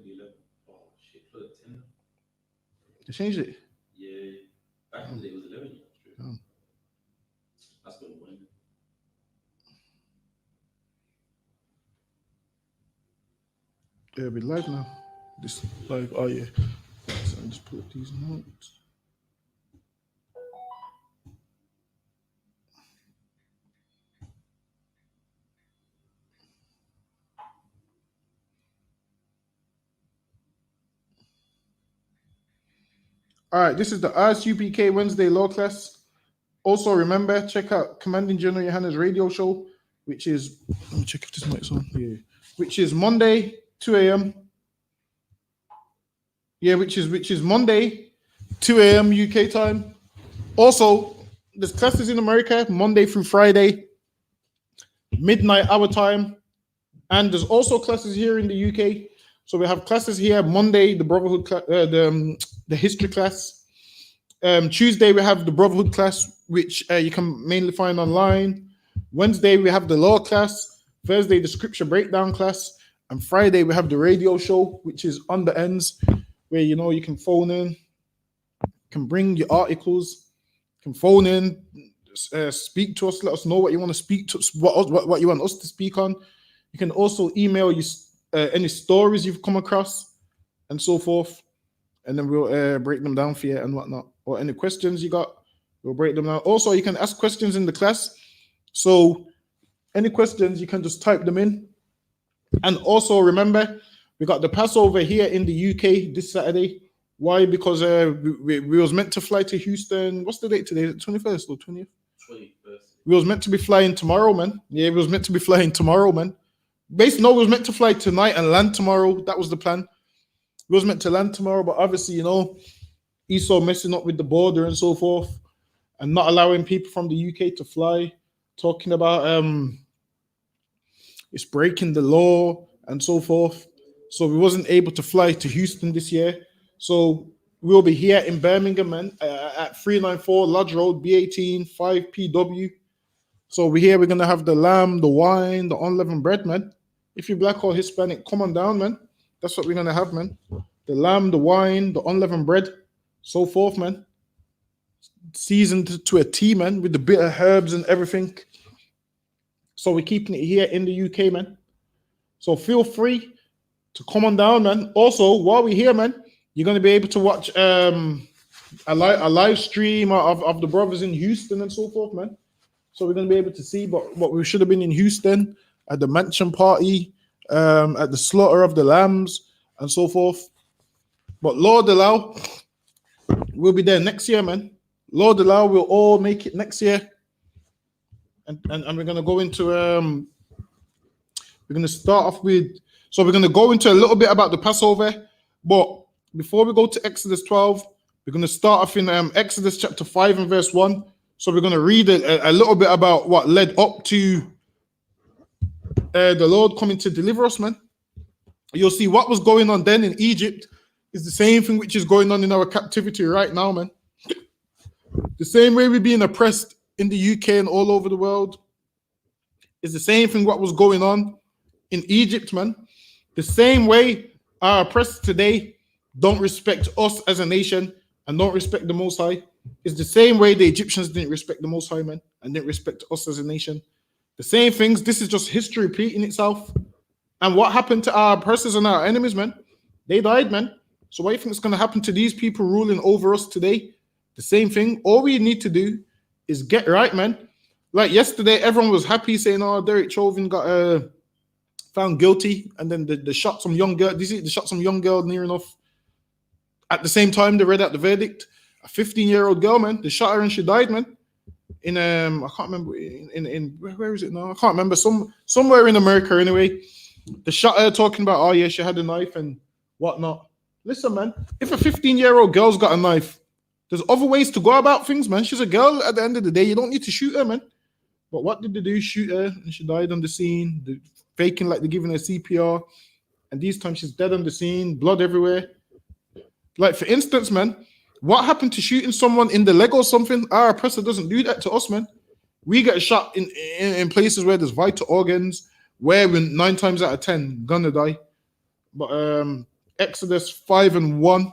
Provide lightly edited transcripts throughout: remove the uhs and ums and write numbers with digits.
be 11. Oh shit, put it 10. They changed it. Yeah, back in the day it was 11. Oh. That's good. It'll be live now. This live. Oh yeah. So I just put these notes. All right, this is the I.S.U.P.K Wednesday law class. Also, remember, check out Commanding General Yohanna's radio show, which is, let me check if this mic's on. Yeah, which is Monday, 2 a.m. Yeah, which is Monday, 2 a.m. UK time. Also, there's classes in America, Monday through Friday, midnight our time. And there's also classes here in the UK. So we have classes here Monday, the Brotherhood, the history class. Tuesday we have the Brotherhood class, which you can mainly find online. Wednesday we have the law class. Thursday the scripture breakdown class, and Friday we have the radio show, which is on the ends, where you can phone in, can bring your articles, can phone in, speak to us, let us know what you want to speak to, what you want us to speak on. You can also email you any stories you've come across and so forth, and then we'll break them down for you and whatnot. Or any questions you got, we'll break them down. Also, you can ask questions in the class. So any questions, you can just type them in. And also remember, we got the Passover here in the UK this Saturday. Why? Because we was meant to fly to Houston. What's the date today? Is it 21st or 20th? 21st. We was meant to be flying tomorrow, man. Yeah, we was meant to be flying tomorrow, man. Basically, no, we was meant to fly tonight and land tomorrow. That was the plan. We was meant to land tomorrow, but obviously, Esau messing up with the border and so forth, and not allowing people from the UK to fly, talking about it's breaking the law and so forth. So we wasn't able to fly to Houston this year. So we'll be here in Birmingham, man, at 394 Lodge Road, B18 5PW. So we're going to have the lamb, the wine, the unleavened bread, man. If you're black or Hispanic, come on down, man. That's what we're going to have, man. The lamb, the wine, the unleavened bread, so forth, man. Seasoned to a T, man, with the bitter herbs and everything. So we're keeping it here in the UK, man. So feel free to come on down, man. Also, while we're here, man, you're going to be able to watch a live stream of the brothers in Houston and so forth, man. So we're going to be able to see, but we should have been in Houston at the mansion party, at the slaughter of the lambs and so forth. But Lord allow, we'll be there next year, man. Lord allow, we'll all make it next year. And we're going to go into, we're going to start off with, so we're going to go into a little bit about the Passover. But before we go to Exodus 12, we're going to start off in Exodus chapter 5 and verse 1. So we're going to read a little bit about what led up to the Lord coming to deliver us, man. You'll see what was going on then in Egypt is the same thing which is going on in our captivity right now, man. The same way we're being oppressed in the UK and all over the world is the same thing what was going on in Egypt, man. The same way our oppressors today don't respect us as a nation and don't respect the Most High is the same way the Egyptians didn't respect the Most High, man, and didn't respect us as a nation. The same things. This is just history repeating itself. And what happened to our oppressors and our enemies, man? They died, man. So what do you think is going to happen to these people ruling over us today? The same thing. All we need to do is get right, man. Like yesterday, everyone was happy saying, "Oh, Derek Chauvin got found guilty," and then they shot some young girl. They shot some young girl near enough. At the same time, they read out the verdict. A 15-year-old girl, man. They shot her and she died, man. In I can't remember in where is it now? I can't remember. Somewhere in America anyway. They shot her talking about, oh yeah, she had a knife and whatnot. Listen, man, if a 15-year-old girl's got a knife, there's other ways to go about things, man. She's a girl at the end of the day. You don't need to shoot her, man. But what did they do? Shoot her and she died on the scene. They're faking like they're giving her CPR. And these times she's dead on the scene, blood everywhere. Like, for instance, man, what happened to shooting someone in the leg or something? Our oppressor doesn't do that to us, man. We get shot in places where there's vital organs, where we're 9 times out of 10 gonna die. But Exodus 5 and 1.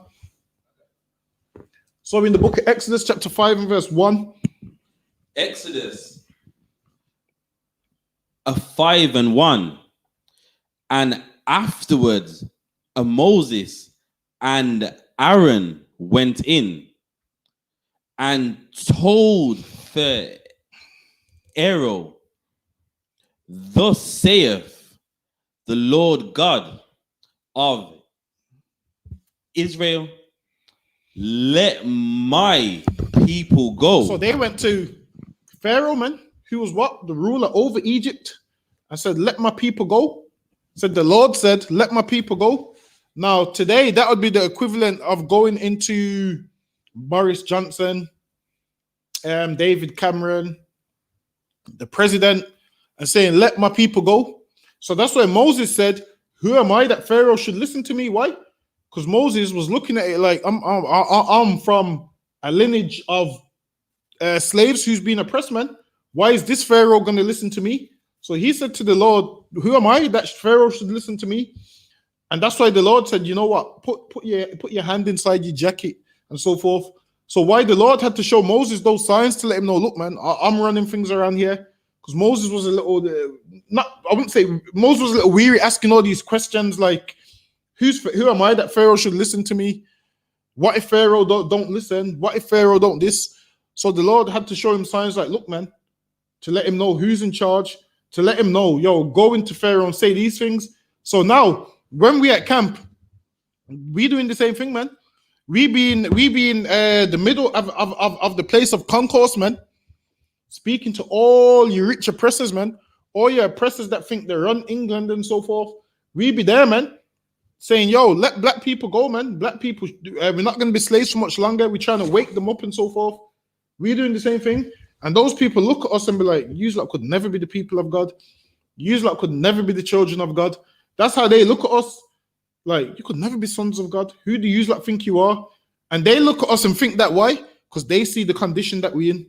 So in the book of Exodus, chapter 5 and verse 1. Exodus 5 and 1. And afterwards, Moses and Aaron went in and told Pharaoh, thus saith the Lord God of Israel, let my people go. So they went to Pharaoh, man, who was what? The ruler over Egypt, and said, let my people go. Said the Lord said, let my people go. Now, today, that would be the equivalent of going into Boris Johnson, David Cameron, the president, and saying, let my people go. So that's why Moses said, who am I that Pharaoh should listen to me? Why? Because Moses was looking at it like, I'm from a lineage of slaves who's been oppressed, man. Why is this Pharaoh going to listen to me? So he said to the Lord, who am I that Pharaoh should listen to me? And that's why the Lord said, you know what, put your hand inside your jacket and so forth. So why the Lord had to show Moses those signs to let him know, look, man, I'm running things around here. Because Moses was a little, I wouldn't say, Moses was a little weary asking all these questions like, who am I that Pharaoh should listen to me? What if Pharaoh don't listen? What if Pharaoh don't this? So the Lord had to show him signs like, look, man, to let him know who's in charge, to let him know, yo, go into Pharaoh and say these things. So now, when we at camp, we doing the same thing, man. We be in the middle of the place of concourse, man. Speaking to all you rich oppressors, man. All your oppressors that think they run England and so forth. We be there, man. Saying, yo, let black people go, man. Black people, we're not going to be slaves for much longer. We're trying to wake them up and so forth. We're doing the same thing. And those people look at us and be like, you lot could never be the people of God. You lot could never be the children of God. That's how they look at us. Like, you could never be sons of God. Who do you lot think you are? And they look at us and think that. Why? Because they see the condition that we're in.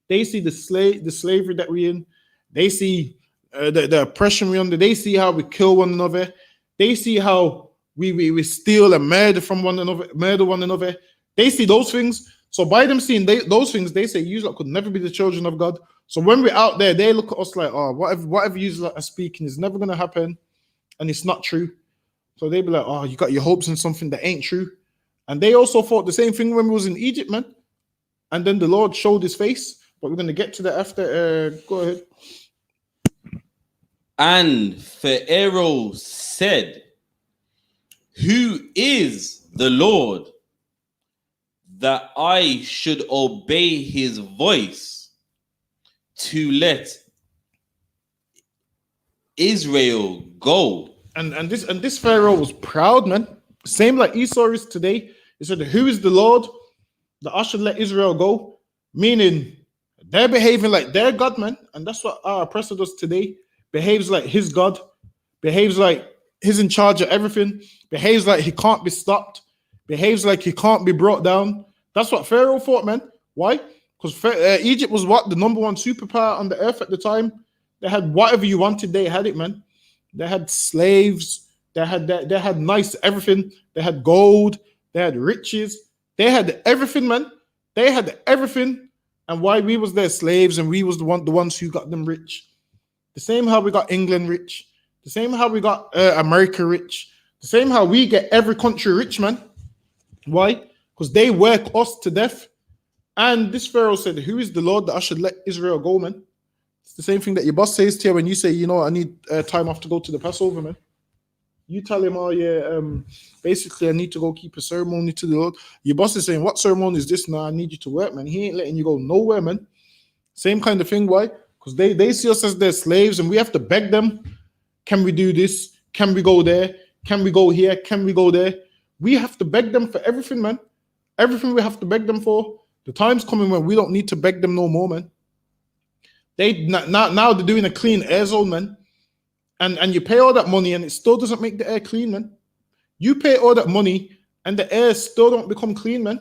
They see the slavery that we're in. They see the oppression we're under. They see how we kill one another. They see how we steal and murder from one another. They see those things. So by them seeing those things, they say, you lot could never be the children of God. So when we're out there, they look at us like, oh, whatever you lot are speaking is never going to happen. And it's not true. So they be like, oh, you got your hopes in something that ain't true. And they also thought the same thing when we was in Egypt, man. And then the Lord showed his face. But we're going to get to that after. Go ahead. And Pharaoh said, who is the Lord that I should obey his voice to let Israel go? And this Pharaoh was proud, man. Same like Esau is today. He said, who is the Lord that I should let Israel go? Meaning, they're behaving like their God, man. And that's what our oppressor does today. Behaves like his God. Behaves like he's in charge of everything. Behaves like he can't be stopped. Behaves like he can't be brought down. That's what Pharaoh thought, man. Why? Because Egypt was what? The number one superpower on the earth at the time. They had whatever you wanted. They had it, man. They had slaves. They had nice everything. They had gold. They had riches. They had everything, man. They had everything. And why we was their slaves and we was the ones who got them rich. The same how we got England rich. The same how we got America rich. The same how we get every country rich, man. Why? Because they work us to death. And this Pharaoh said, who is the Lord that I should let Israel go, man? It's the same thing that your boss says to you when you say, you know, I need time off to go to the Passover, man. You tell him, oh yeah, basically I need to go keep a ceremony to the Lord. Your boss is saying, what ceremony is this? No, I need you to work, man. He ain't letting you go nowhere, man. Same kind of thing. Why? Because they see us as their slaves and we have to beg them. Can we do this? Can we go there? Can we go here? Can we go there? We have to beg them for everything, man. Everything we have to beg them for. The time's coming when we don't need to beg them no more, man. Now they're doing a clean air zone, man. And you pay all that money and it still doesn't make the air clean, man. You pay all that money and the air still don't become clean, man.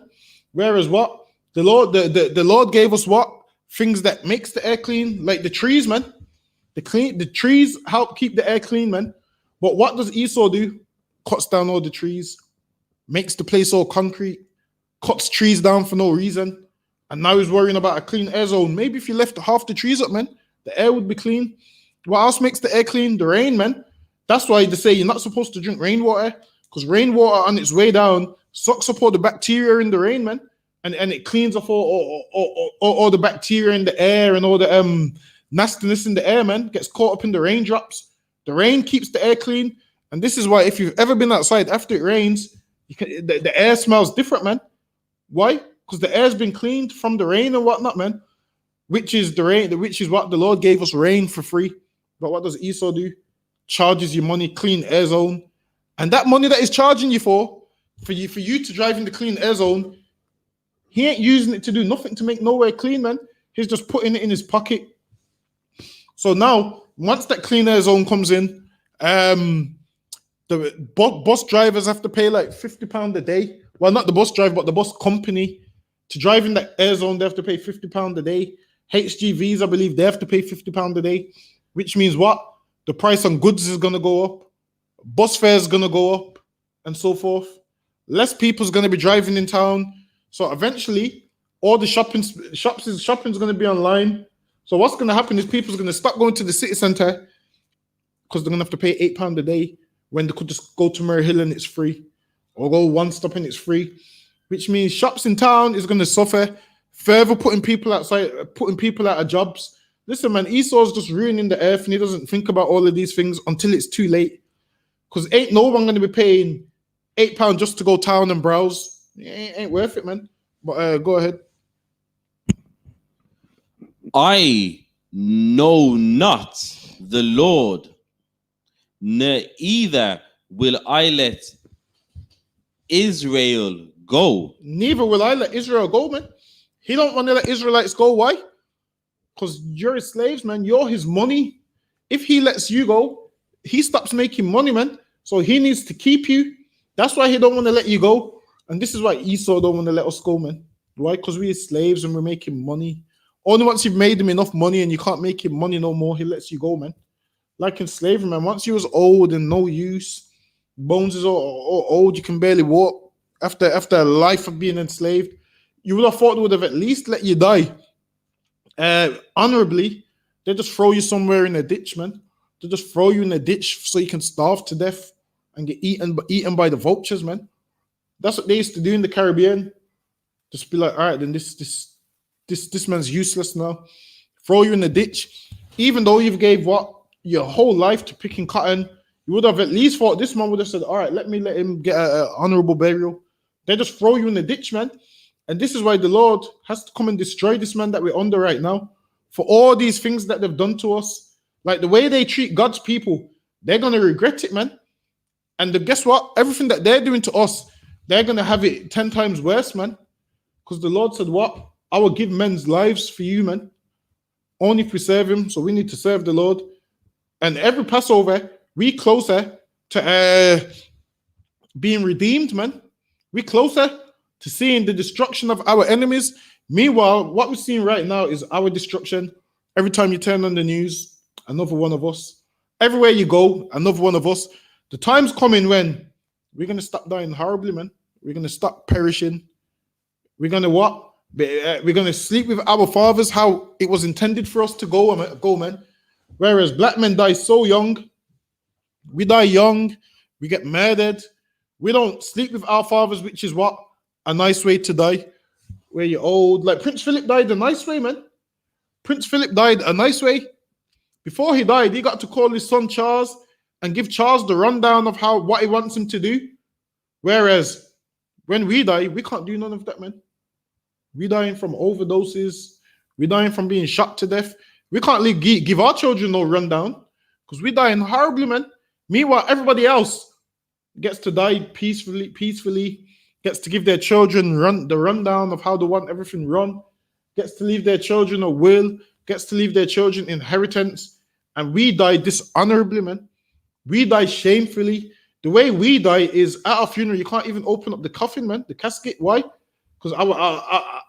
Whereas what? The Lord gave us what? Things that makes the air clean, like the trees, man. The trees help keep the air clean, man. But what does Esau do? cuts down all the trees, makes the place all concrete, cuts trees down for no reason, and now he's worrying about a clean air zone. Maybe if you left half the trees up, man, the air would be clean. What else makes the air clean? The rain, man. That's why they say you're not supposed to drink rainwater, because rainwater on its way down sucks up all the bacteria in the rain, man, and it cleans off all the bacteria in the air and all the nastiness in the air, man. Gets caught up in the raindrops. The rain keeps the air clean, and this is why if you've ever been outside after it rains, the air smells different, man. Why? Because the air's been cleaned from the rain and whatnot, man. Which is the rain, which is what the Lord gave us, rain for free. But what does Esau do? Charges you money, clean air zone, and that money that he's charging you for you to drive in the clean air zone, he ain't using it to do nothing to make nowhere clean, man. He's just putting it in his pocket. So now, once that clean air zone comes in, the bus drivers have to pay like £50 a day. Well, not the bus driver, but the bus company. To drive in that air zone, they have to pay £50 a day. HGVs, I believe, they have to pay £50 a day, which means what? The price on goods is going to go up. Bus fares is going to go up, and so forth. Less people's going to be driving in town. So eventually, all the shopping's going to be online. So what's going to happen is people's going to stop going to the city centre because they're going to have to pay £8 a day when they could just go to Murray Hill and it's free, or go one stop and it's free, which means shops in town is going to suffer, further putting people outside, putting people out of jobs. Listen, man, Esau's just ruining the earth, and he doesn't think about all of these things until it's too late. Because ain't no one going to be paying £8 just to go town and browse. It ain't worth it, man. But go ahead. I know not the Lord, neither will I let Israel go. Neither will I let Israel go, man. He don't want to let Israelites go. Why? Because you're his slaves, man. You're his money. If he lets you go, he stops making money, man. So he needs to keep you. That's why he don't want to let you go. And this is why Esau don't want to let us go, man. Why? Because we're slaves and we're making money. Only once you've made him enough money and you can't make him money no more, he lets you go, man. Like in slavery, man. Once you was old and no use, bones is all old, you can barely walk. After a life of being enslaved, you would have thought they would have at least let you die honorably. They just throw you somewhere in a ditch, man. They just throw you in a ditch so you can starve to death and get eaten by the vultures, man. That's what they used to do in the Caribbean. Just be like, all right, then this man's useless now. Throw you in a ditch. Even though you've gave your whole life to picking cotton, you would have at least thought this man would have said, all right, let him get an honorable burial. They just throw you in the ditch, man. And this is why the Lord has to come and destroy this man that we're under right now for all these things that they've done to us. Like the way they treat God's people, they're going to regret it, man. And guess what? Everything that they're doing to us, they're going to have it 10 times worse, man. Because the Lord said, what? I will give men's lives for you, man. Only if we serve him. So we need to serve the Lord. And every Passover, we closer to being redeemed, man. We closer to seeing the destruction of our enemies. Meanwhile, what we're seeing right now is our destruction. Every time you turn on the news, another one of us. Everywhere you go, another one of us. The time's coming when we're going to stop dying horribly, man. We're going to stop perishing. We're going to what? We're going to sleep with our fathers how it was intended for us to go, man. Whereas black men die so young. We die young. We get murdered. We don't sleep with our fathers, which is what? A nice way to die. Where you're old. Like Prince Philip died a nice way, man. Prince Philip died a nice way. Before he died, he got to call his son Charles and give Charles the rundown of what he wants him to do. Whereas when we die, we can't do none of that, man. We dying from overdoses. We dying from being shot to death. We can't give our children no rundown because we dying horribly, man. Meanwhile, everybody else gets to die peacefully, gets to give their children the rundown of how they want everything run, gets to leave their children a will, gets to leave their children inheritance, and we die dishonorably, man. We die shamefully. The way we die is at our funeral, you can't even open up the coffin, man, the casket. Why? Because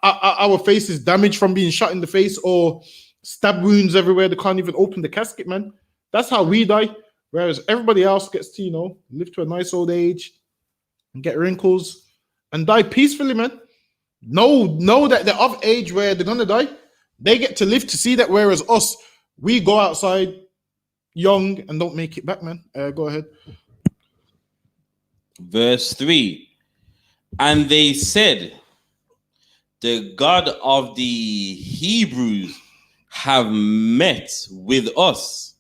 our face is damaged from being shot in the face or stab wounds everywhere. They can't even open the casket, man. That's how we die. Whereas everybody else gets to, live to a nice old age and get wrinkles and die peacefully, man. Know that they're of age where they're gonna die. They get to live to see that, whereas us, we go outside young and don't make it back, man. Go ahead. Verse 3. And they said, the God of the Hebrews have met with us.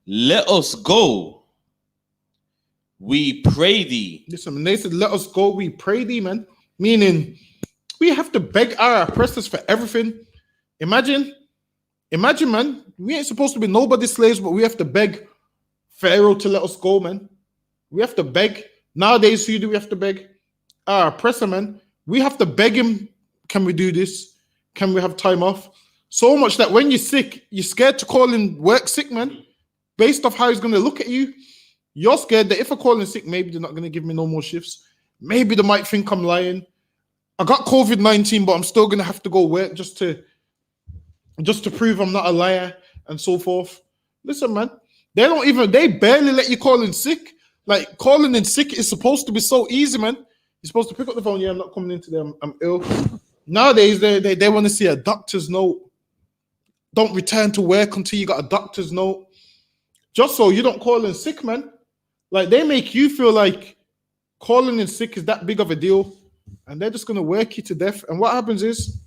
Let us go, we pray thee. Listen, when they said, let us go, we pray thee, man. Meaning, we have to beg our oppressors for everything. Imagine, man. We ain't supposed to be nobody's slaves, but we have to beg Pharaoh to let us go, man. We have to beg. Nowadays, who do we have to beg? Our oppressor, man. We have to beg him, can we do this? Can we have time off? So much that when you're sick, you're scared to call in work sick, man. Based off how he's going to look at you, you're scared that if I call in sick, maybe they're not going to give me no more shifts. Maybe they might think I'm lying. I got COVID-19, but I'm still going to have to go work just to prove I'm not a liar and so forth. Listen, man, they barely let you call in sick. Like, calling in sick is supposed to be so easy, man. You're supposed to pick up the phone. Yeah, I'm not coming in today. I'm ill. Nowadays, they want to see a doctor's note. Don't return to work until you got a doctor's note. Just so you don't call in sick, man. Like, they make you feel like calling in sick is that big of a deal. And they're just going to work you to death. And what happens is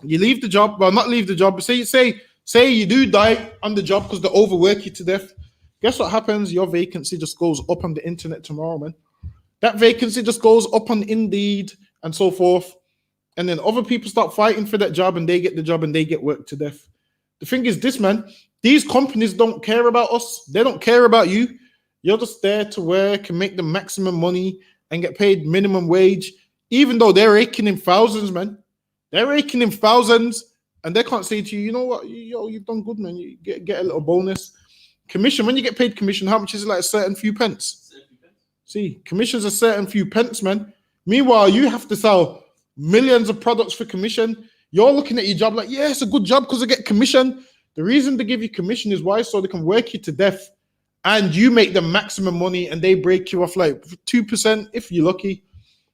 you leave the job. Well, not leave the job. But say you do die on the job because they overwork you to death. Guess what happens? Your vacancy just goes up on the internet tomorrow, man. That vacancy just goes up on Indeed and so forth. And then other people start fighting for that job and they get the job and they get worked to death. The thing is this, man. These companies don't care about us. They don't care about you. You're just there to work and make the maximum money and get paid minimum wage, even though they're raking in thousands, man. They're raking in thousands and they can't say to you, you know what, you've done good, man. You get a little bonus. Commission, when you get paid commission, how much is it? Like a certain few pence. See, commission's a certain few pence, man. Meanwhile, you have to sell millions of products for commission. You're looking at your job like, yeah, it's a good job because I get commission. The reason they give you commission is why? So they can work you to death and you make the maximum money and they break you off like 2% if you're lucky.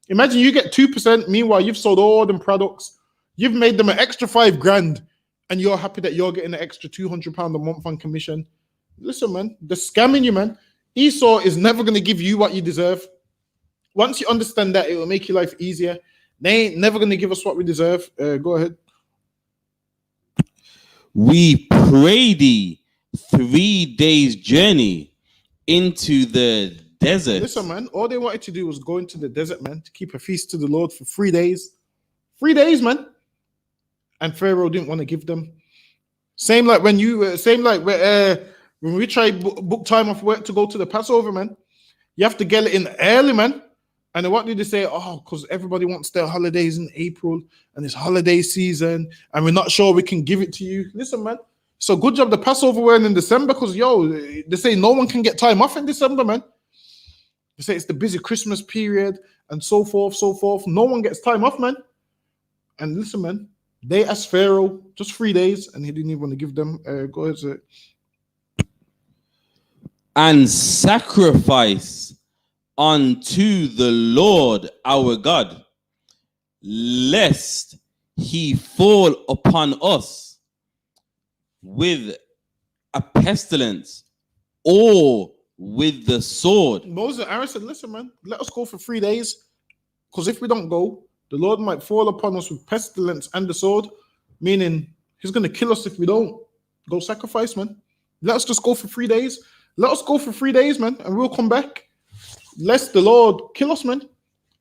Imagine you get 2%. Meanwhile, you've sold all them products. You've made them an extra $5,000 and you're happy that you're getting an extra £200 a month on commission. Listen, man, they're scamming you, man. Esau is never going to give you what you deserve. Once you understand that, it will make your life easier. They ain't never going to give us what we deserve. Go ahead. We pray thee 3 days journey into the desert. Listen, man, all they wanted to do was go into the desert, man, to keep a feast to the Lord for 3 days. 3 days, man. And Pharaoh didn't want to give them. Same like when we try book time off work to go to the Passover, man. You have to get it in early, man. And then what did they say? Oh, because everybody wants their holidays in April and it's holiday season and we're not sure we can give it to you. Listen, man. So good job the Passover weren't in December because, they say no one can get time off in December, man. They say it's the busy Christmas period and so forth, so forth. No one gets time off, man. And listen, man, they asked Pharaoh just 3 days and he didn't even want to give them. Go ahead, sir. And sacrifice unto the Lord our God, lest he fall upon us with a pestilence or with the sword. Moses and Aaron said, listen, man, let us go for 3 days, because if we don't go, the Lord might fall upon us with pestilence and the sword, meaning he's going to kill us if we don't go sacrifice, man. Let us just go for 3 days. Let us go for 3 days, man, and we'll come back. Lest the Lord kill us, man.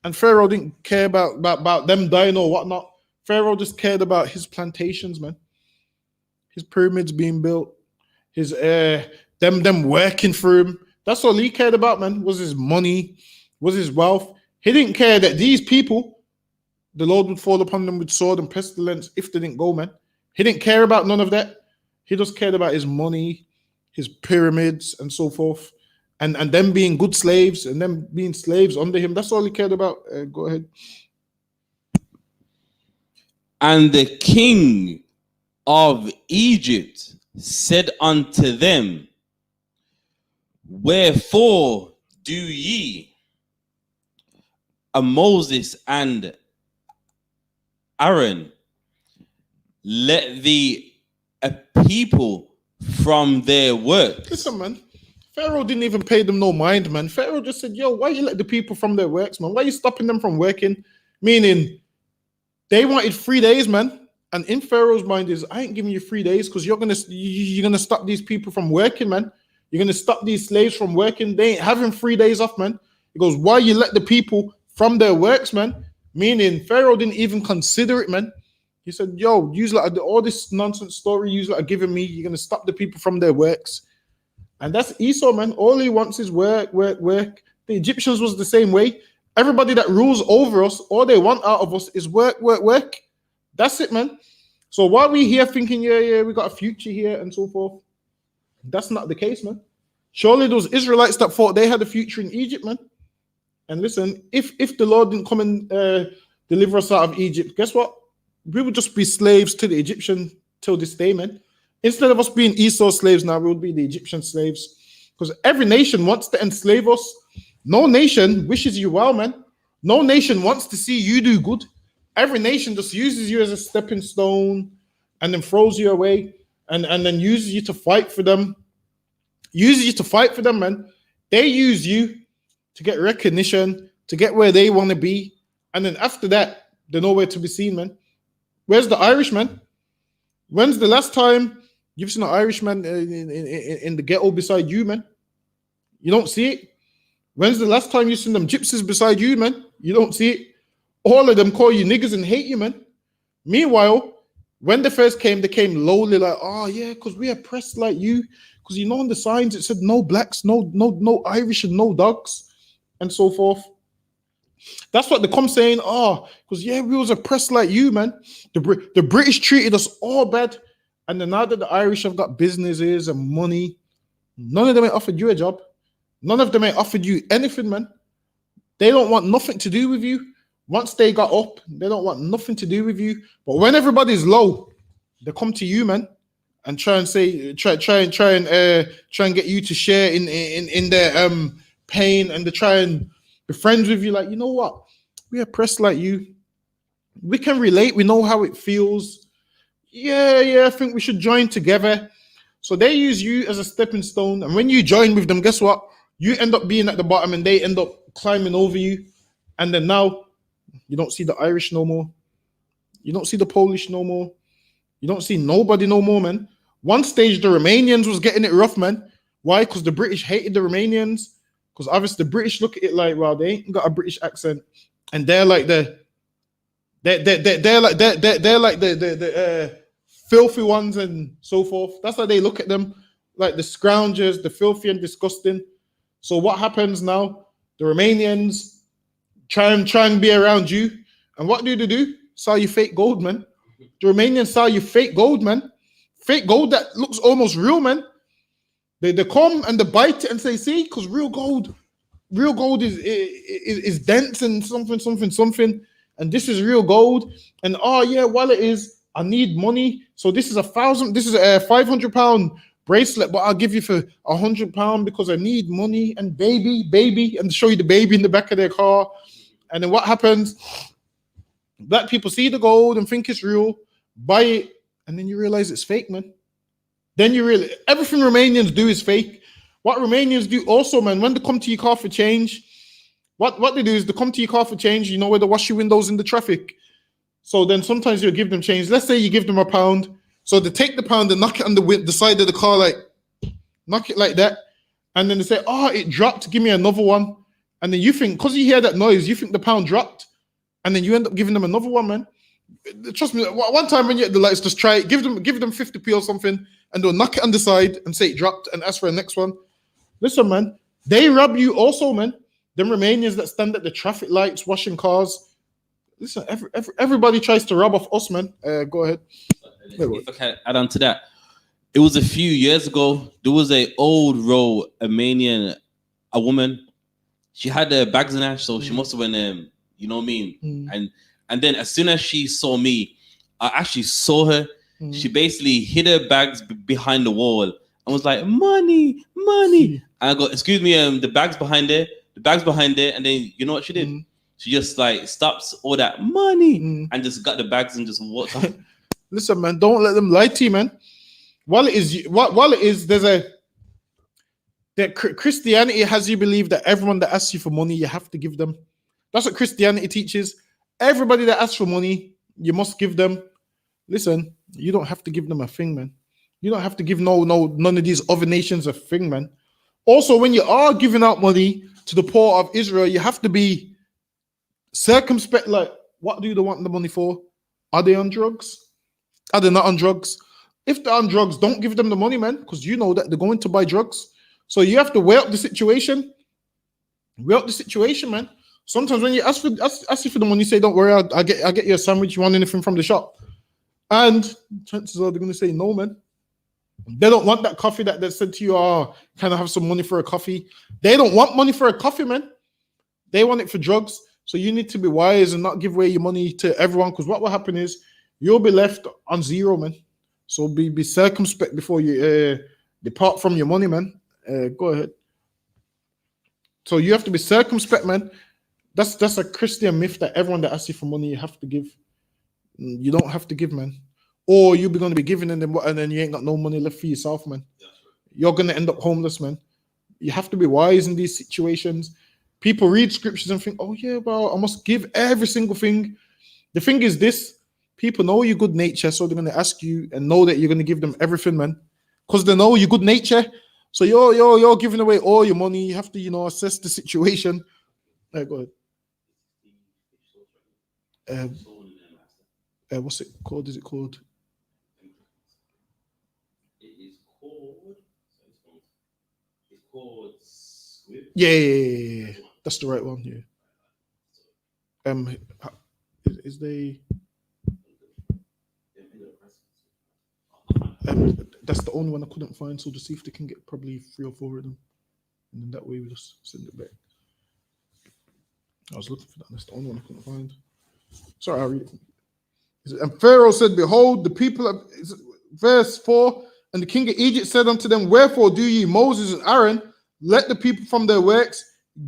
And Pharaoh didn't care about them dying or whatnot. Pharaoh just cared about his plantations, man. His pyramids being built. His them working for him. That's all he cared about, man, was his money, was his wealth. He didn't care that these people, the Lord would fall upon them with sword and pestilence if they didn't go, man. He didn't care about none of that. He just cared about his money, his pyramids, and so forth. And them being good slaves and them being slaves under him. That's all he cared about. Go ahead. And the king of Egypt said unto them, Wherefore do ye, Moses and Aaron, let the people from their works. Listen, man. Pharaoh didn't even pay them no mind, man. Pharaoh just said, yo, why you let the people from their works, man? Why you stopping them from working? Meaning, they wanted 3 days, man. And in Pharaoh's mind is, I ain't giving you 3 days because you're gonna stop these people from working, man. You're gonna stop these slaves from working. They ain't having 3 days off, man. He goes, why you let the people from their works, man? Meaning, Pharaoh didn't even consider it, man. He said, yo, use like all this nonsense story you are giving me, you're gonna stop the people from their works. And that's Esau, man. All he wants is work, work, work. The Egyptians was the same way. Everybody that rules over us, all they want out of us is work, work, work. That's it, man. So while we here thinking, yeah, we got a future here and so forth, that's not the case, man. Surely those Israelites that thought they had a future in Egypt, man. And listen, if the Lord didn't come and deliver us out of Egypt, guess what? We would just be slaves to the Egyptian till this day, man. Instead of us being Esau's slaves now, we would be the Egyptian slaves. Because every nation wants to enslave us. No nation wishes you well, man. No nation wants to see you do good. Every nation just uses you as a stepping stone and then throws you away and then uses you to fight for them. Uses you to fight for them, man. They use you to get recognition, to get where they want to be. And then after that, they're nowhere to be seen, man. Where's the Irishman? When's the last time you've seen an Irishman in the ghetto beside you, man? You don't see it. When's the last time you've seen them gypsies beside you, man? You don't see it. All of them call you niggas and hate you, man. Meanwhile, when they first came, they came lowly, like, oh yeah, because we oppressed like you. Because you know on the signs it said no blacks, no Irish, and no dogs, and so forth. That's what they come saying, because yeah, we was oppressed like you, man. The British treated us all bad. And then now that the Irish have got businesses and money, none of them ain't offered you a job. None of them ain't offered you anything, man. They don't want nothing to do with you. Once they got up, they don't want nothing to do with you. But when everybody's low, they come to you, man, and try and say, try and get you to share in their pain, and they try and be friends with you. Like, you know what? We are oppressed like you. We can relate. We know how it feels. Yeah, I think we should join together. So they use you as a stepping stone. And when you join with them, guess what? You end up being at the bottom and they end up climbing over you. And then now you don't see the Irish no more. You don't see the Polish no more. You don't see nobody no more, man. One stage, the Romanians was getting it rough, man. Why? Because the British hated the Romanians. Because obviously the British look at it like, well, they ain't got a British accent. And they're like the filthy ones and so forth. That's how they look at them, like the scroungers, the filthy and disgusting. So what happens now? The Romanians try and be around you, and what do they do? Sell you fake gold, man. The Romanians sell you fake gold, man. Fake gold that looks almost real, man. They come and they bite it and say, see, because real gold is dense and something, and this is real gold. And oh yeah, well it is. I need money, so this is a £500 bracelet, but I'll give you for £100 because I need money. And baby, and show you the baby in the back of their car. And then what happens? Black people see the gold and think it's real, buy it, and then you realize it's fake, man. Then you realize everything Romanians do is fake. What Romanians do also, man, when they come to your car for change, what they do is they come to your car for change, you know, where they wash your windows in the traffic. So then sometimes you'll give them change. Let's say you give them £1. So they take the pound and knock it on the side of the car, like, knock it like that. And then they say, oh, it dropped, give me another one. And then you think, because you hear that noise, you think the pound dropped. And then you end up giving them another one, man. Trust me, one time when you're at the lights, just try it, give them 50p or something, and they'll knock it on the side and say it dropped and ask for the next one. Listen, man, they rob you also, man. Them Romanians that stand at the traffic lights washing cars. Listen, everybody tries to rob off us, man. Go ahead. If I can add on to that, it was a few years ago. There was a old Romanian, a woman. She had her bags in her, so she must have been, you know what I mean? And then as soon as she saw me, I actually saw her. She basically hid her bags behind the wall and was like, money. And I go, excuse me, the bag's behind there. And then you know what she did? She just like stops all that money and just got the bags and just walked off. Listen, man, don't let them lie to you, man. While it is, that Christianity has you believe that everyone that asks you for money, you have to give them. That's what Christianity teaches. Everybody that asks for money, you must give them. Listen, you don't have to give them a thing, man. You don't have to give none of these other nations a thing, man. Also, when you are giving out money to the poor of Israel, you have to be circumspect. Like, what do they want the money for? Are they on drugs? Are they not on drugs? If they're on drugs, don't give them the money, man, because you know that they're going to buy drugs. So you have to weigh up the situation. Weigh up the situation, man. Sometimes when you ask you for the money, you say, "Don't worry, I'll get you a sandwich. You want anything from the shop?" And chances are they're going to say, "No, man." They don't want that coffee that they said to you, "Oh, can I have some money for a coffee?" They don't want money for a coffee, man. They want it for drugs. So you need to be wise and not give away your money to everyone, because what will happen is you'll be left on zero, man. So be circumspect before you depart from your money, man. Go ahead. So you have to be circumspect, man. That's a Christian myth that everyone that asks you for money, you have to give. You don't have to give, man. Or you'll be going to be giving and then you ain't got no money left for yourself, man. You're going to end up homeless, man. You have to be wise in these situations. People read scriptures and think, "Oh yeah, well, I must give every single thing." The thing is this: people know your good nature, so they're going to ask you and know that you're going to give them everything, man, because they know your good nature. So you're giving away all your money. You have to, assess the situation. Go ahead. What's it called? Is it called? It's called Squid. Yeah. That's the right one. Yeah. Is they? That's the only one I couldn't find. So to see if they can get probably 3 or 4 of them, and then that way we just send it back. I was looking for that. That's the only one I couldn't find. Sorry, I'll read it. And Pharaoh said, "Behold, the people of," verse 4, "and the king of Egypt said unto them, Wherefore do ye, Moses and Aaron, let the people from their works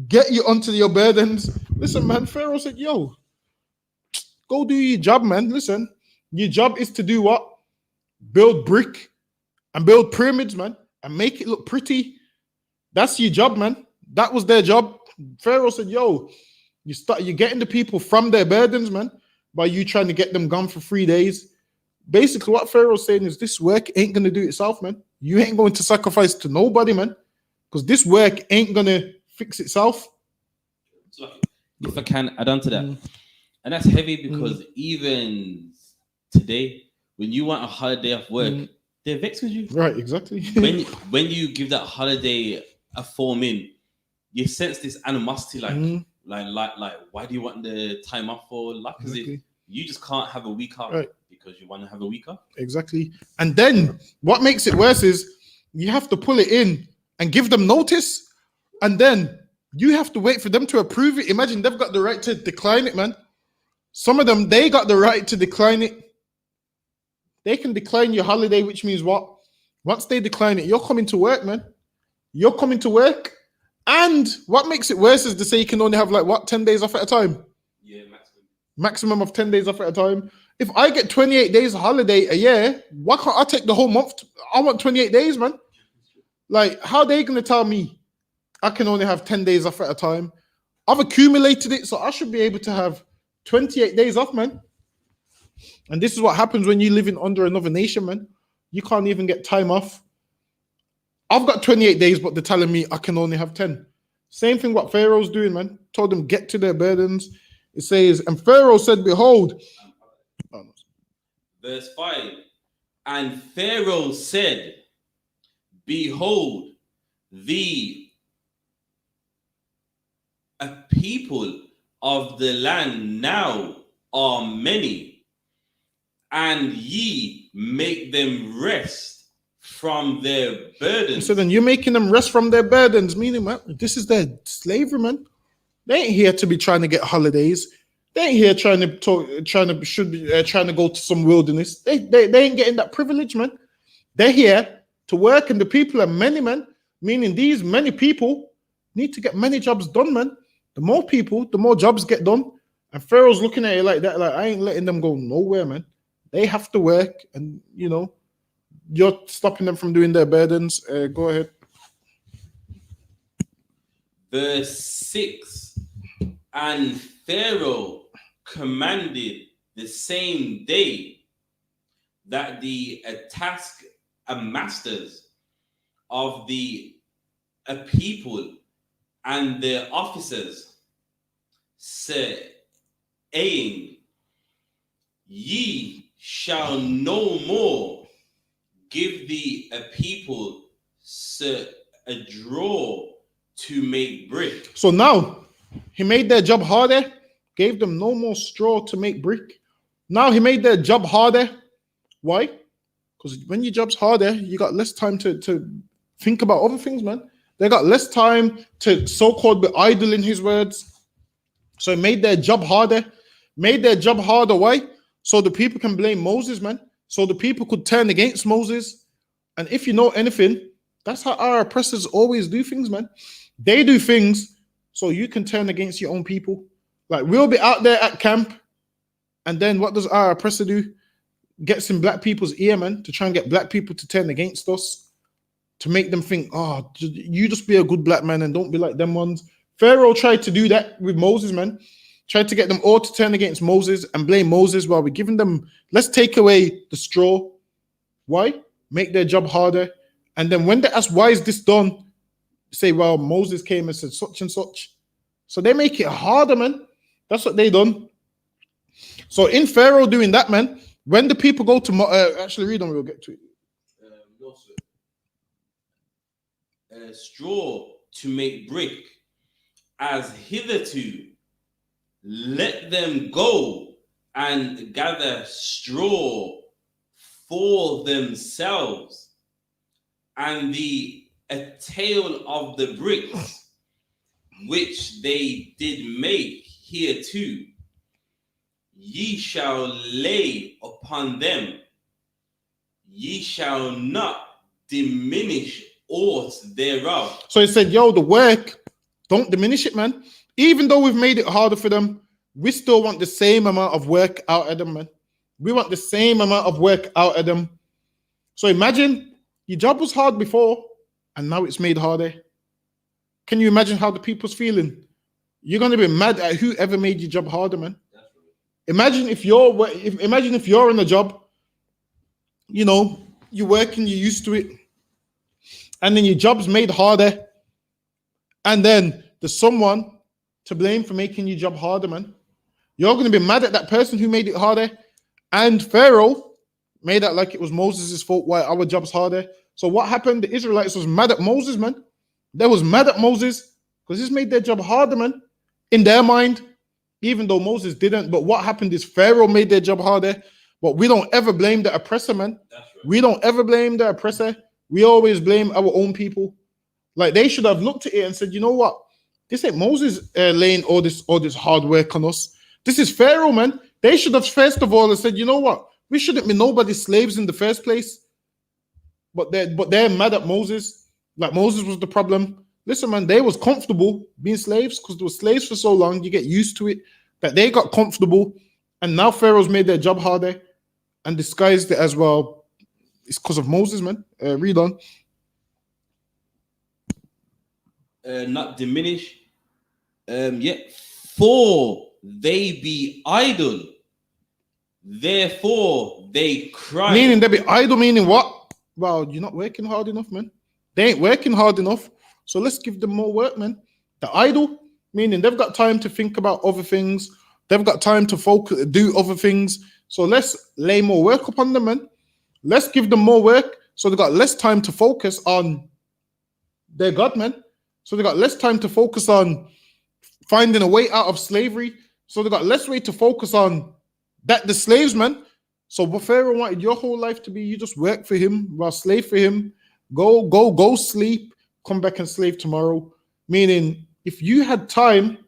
get you unto your burdens?" Listen, man, Pharaoh said, "Yo, go do your job, man. Listen, your job is to do what? Build brick and build pyramids, man, and make it look pretty. That's your job, man." That was their job. Pharaoh said, "Yo, you're getting the people from their burdens, man, by you trying to get them gone for 3 days." Basically, what Pharaoh's saying is this work ain't going to do itself, man. You ain't going to sacrifice to nobody, man, because this work ain't going to fix itself. So if I can add on to that, and that's heavy because even today, when you want a holiday off work, they're vexed with you. Right, exactly. when you give that holiday a form in, you sense this animosity, like why do you want the time off for? Like, as if you just can't have a week off because you want to have a week off. Exactly. And then what makes it worse is you have to pull it in and give them notice, and then you have to wait for them to approve it. Imagine they've got the right to decline it, man. Some of them, they got the right to decline it. They can decline your holiday, which means what? Once they decline it, you're coming to work, man. You're coming to work. And what makes it worse is to say you can only have 10 days off at a time? Yeah, Maximum of 10 days off at a time. If I get 28 days of holiday a year, why can't I take the whole month? I want 28 days, man. Like, how are they going to tell me I can only have 10 days off at a time? I've accumulated it, so I should be able to have 28 days off, man. And this is what happens when you're living under another nation, man. You can't even get time off. I've got 28 days, but they're telling me I can only have 10. Same thing what Pharaoh's doing, man. Told them get to their burdens. It says, and Pharaoh said, "Behold." Verse 5. And Pharaoh said, "Behold, a people of the land now are many, and ye make them rest from their burdens." So then you're making them rest from their burdens, meaning, man, this is their slavery, man. They ain't here to be trying to get holidays. They ain't here trying to go to some wilderness. They ain't getting that privilege, man. They're here to work, and the people are many, man. Meaning these many people need to get many jobs done, man. The more people, the more jobs get done. And Pharaoh's looking at it like that, like, I ain't letting them go nowhere, man. They have to work, and you're stopping them from doing their burdens. Go ahead. Verse 6. And Pharaoh commanded the same day that the taskmasters of the people and their officers, saying, ye shall no more give the people a draw to make brick. So now he made their job harder, gave them no more straw to make brick. Now he made their job harder. Why? Because when your job's harder, you got less time to think about other things, man. They got less time to so-called be idle, in his words. So he made their job harder. Made their job harder. Why? So the people can blame Moses, man. So the people could turn against Moses. And if you know anything, that's how our oppressors always do things, man. They do things so you can turn against your own people. Like, we'll be out there at camp, and then what does our oppressor do? Gets in black people's ear, man, to try and get black people to turn against us, to make them think, oh, you just be a good black man and don't be like them ones. Pharaoh tried to do that with Moses, man. Tried to get them all to turn against Moses and blame Moses while we're giving them, let's take away the straw. Why? Make their job harder. And then when they ask, why is this done? Say, well, Moses came and said such and such. So they make it harder, man. That's what they done. So in Pharaoh doing that, man, when the people go to, actually read on, we'll get to it. No, sir. Straw to make brick, as hitherto, let them go and gather straw for themselves, and the tail of the bricks which they did make hereto, ye shall lay upon them. Ye shall not diminish aught thereof. So he said, yo, the work, don't diminish it, man. Even though we've made it harder for them, we still want the same amount of work out of them, man. We want the same amount of work out of them. So imagine your job was hard before, and now it's made harder. Can you imagine how the people's feeling? You're going to be mad at whoever made your job harder, man. Imagine if you're in a job, you're working, you're used to it, and then your job's made harder, and then there's someone to blame for making your job harder, man. You're going to be mad at that person who made it harder. And Pharaoh made that like it was Moses' fault why our job's harder. So what happened? The Israelites was mad at Moses, man. They was mad at Moses because this made their job harder, man. In their mind, even though Moses didn't. But what happened is Pharaoh made their job harder. But we don't ever blame the oppressor, man. That's right. We don't ever blame the oppressor. We always blame our own people. Like, they should have looked at it and said, you know what? This ain't Moses laying all this hard work on us. This is Pharaoh, man. They should have first of all said, you know what? We shouldn't be nobody's slaves in the first place. But they're mad at Moses. Like, Moses was the problem. Listen, man, they was comfortable being slaves because they were slaves for so long. You get used to it. That they got comfortable. And now Pharaoh's made their job harder and disguised it as, well, it's because of Moses, man. Read on. Not diminish. Yet for they be idle, therefore they cry. Meaning they be idle, meaning what? Well, you're not working hard enough, man. They ain't working hard enough. So let's give them more work, man. The idle, meaning they've got time to think about other things. They've got time to focus, do other things. So let's lay more work upon them, man. Let's give them more work. So they've got less time to focus on their God, man. So they got less time to focus on finding a way out of slavery. So they got less way to focus on that the slaves, man. So what Pharaoh wanted your whole life to be, you just work for him, well, slave for him, go sleep, come back and slave tomorrow. Meaning, if you had time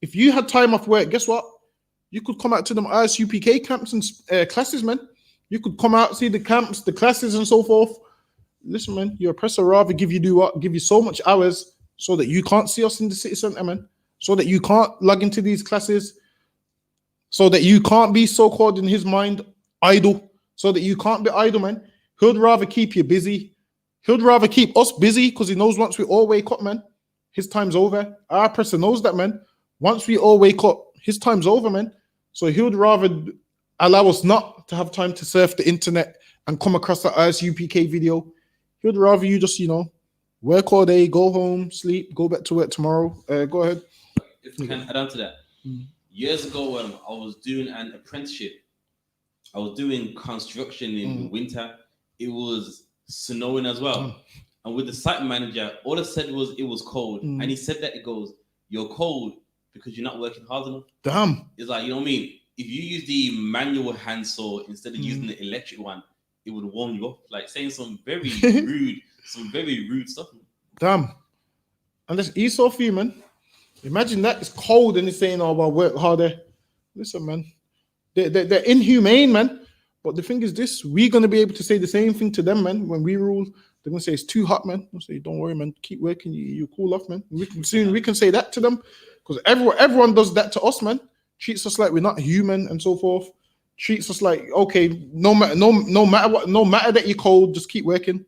off work, guess what? You could come out to them I.S.U.P.K camps and classes, man. You could come out, see the camps, the classes and so forth. Listen, man, your oppressor rather give you so much hours so that you can't see us in the city center, man. So that you can't log into these classes, so that you can't be so-called in his mind idle, so that you can't be idle, man. He'd rather keep you busy. He'd rather keep us busy because he knows once we all wake up, man, his time's over. Our oppressor knows that, man. Once we all wake up, his time's over, man. So he would rather allow us not to have time to surf the internet and come across the I.S.U.P.K video. He would rather you just, work all day, go home, sleep, go back to work tomorrow. Go ahead. If I can add on to that. Years ago, I was doing an apprenticeship. I was doing construction in winter. It was snowing as well. And with the site manager, all I said was it was cold. And he said that you're cold because you're not working hard enough. Damn. It's like, you know what I mean? If you use the manual hand saw instead of using the electric one, it would warm you up. Like saying some very rude stuff. Damn. And that's Esau for you, man. Imagine that it's cold and he's saying, "Oh, well, work harder." Listen, man, they're inhumane, man. But the thing is, this we're gonna be able to say the same thing to them, man. When we rule, they're gonna say it's too hot, man. They'll say, "Don't worry, man. Keep working. You cool off, man." We can say that to them because everyone does that to us, man. Treats us like we're not human and so forth. Treats us like, okay, no matter that you're cold, just keep working.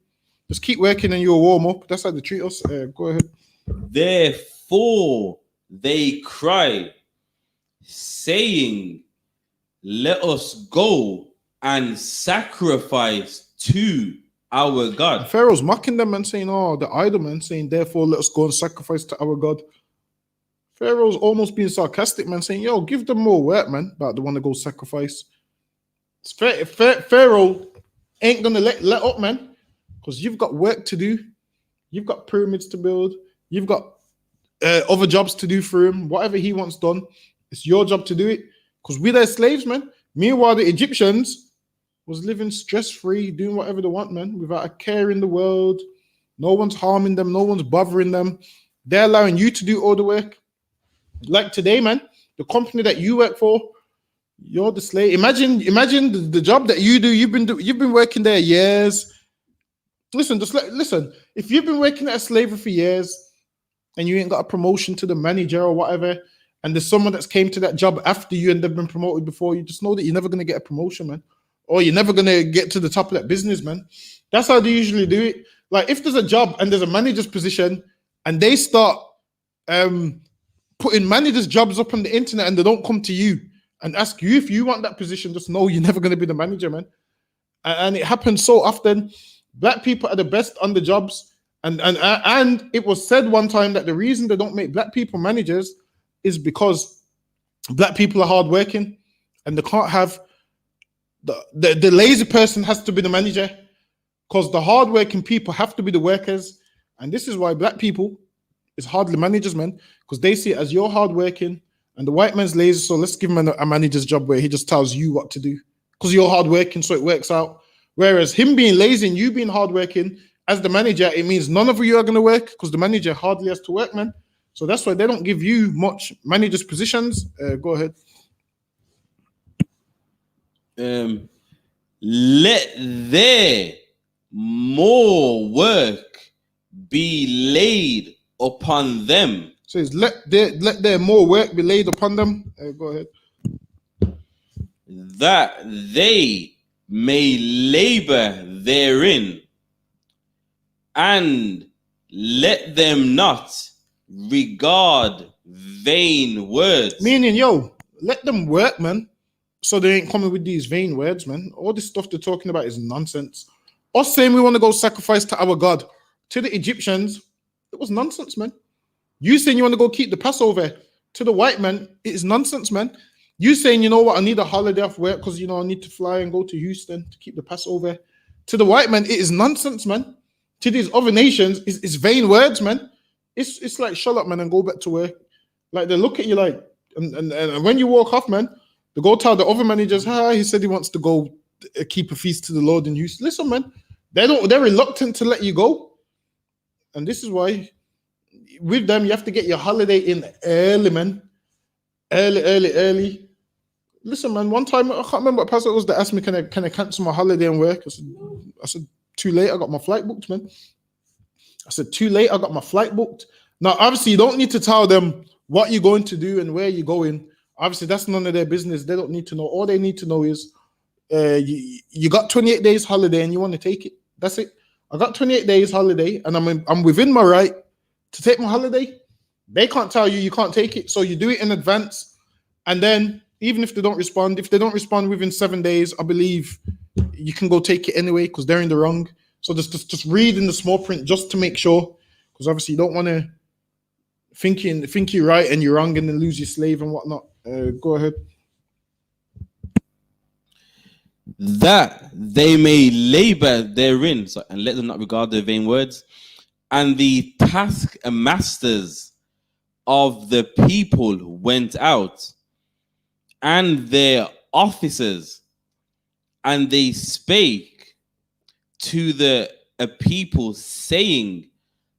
Just keep working and you'll warm up. That's how they treat us. Go ahead. Therefore they cry, saying, "Let us go and sacrifice to our God." And Pharaoh's mocking them and saying, "Oh, the idol man," saying, "Therefore let us go and sacrifice to our God." Pharaoh's almost being sarcastic, man, saying, "Yo, give them more work, man, about the one to go sacrifice." Pharaoh ain't gonna let up, man, because you've got work to do. You've got pyramids to build. You've got other jobs to do for him. Whatever he wants done, it's your job to do it. Because we're their slaves, man. Meanwhile, the Egyptians was living stress-free, doing whatever they want, man, without a care in the world. No one's harming them. No one's bothering them. They're allowing you to do all the work. Like today, man, the company that you work for, you're the slave. Imagine the job that you do. You've been working there years. Listen. If you've been working at a slavery for years and you ain't got a promotion to the manager or whatever, and there's someone that's came to that job after you and they've been promoted before, you just know that you're never gonna get a promotion, man, or you're never gonna get to the top of that business, man. That's how they usually do it. Like if there's a job and there's a manager's position, and they start putting managers' jobs up on the internet, and they don't come to you and ask you if you want that position, just know you're never going to be the manager, man. And it happens so often. Black people are the best on the jobs, and it was said one time that the reason they don't make black people managers is because black people are hardworking, and they can't have the lazy person has to be the manager, because the hardworking people have to be the workers. And this is why black people is hardly managers, man, because they see it as you're hardworking and the white man's lazy, so let's give him a manager's job where he just tells you what to do because you're hardworking, so it works out. Whereas him being lazy and you being hardworking, as the manager, it means none of you are going to work because the manager hardly has to work, man. So that's why they don't give you much managers' positions. Go ahead. Let their more work be laid upon them. So it's let their more work be laid upon them. Go ahead. That they may labor therein, and let them not regard vain words. Meaning, yo, let them work, man, so they ain't coming with these vain words, man. All this stuff they're talking about is nonsense. Us saying we want to go sacrifice to our God, to the Egyptians, it was nonsense, man. You saying you want to go keep the Passover, to the white man, it is nonsense, man. You saying, you know what, I need a holiday off work because, I need to fly and go to Houston to keep the Passover. To the white man, it is nonsense, man. To these other nations, it's vain words, man. It's like, shut up, man, and go back to work. Like, they look at you like, and when you walk off, man, they go tell the other managers, he said he wants to go keep a feast to the Lord in Houston. Listen, man, they're reluctant to let you go. And this is why with them, you have to get your holiday in early, man. Early. Listen, man, one time, I can't remember what pastor it was that asked me, can I cancel my holiday and work? I said, too late. I got my flight booked, man. I said, too late. I got my flight booked. Now, obviously, you don't need to tell them what you're going to do and where you're going. Obviously, that's none of their business. They don't need to know. All they need to know is you got 28 days holiday and you want to take it. That's it. I got 28 days holiday and I'm within my right to take my holiday. They can't tell you can't take it. So you do it in advance. And then even if they don't respond, within 7 days, I believe you can go take it anyway because they're in the wrong. So just read in the small print just to make sure, because obviously you don't want to think you're right and you're wrong and then lose your slave and whatnot. Go ahead. That they may labor therein, and let them not regard their vain words, and the taskmasters of the people went out, and their officers, and they spake to the people, saying,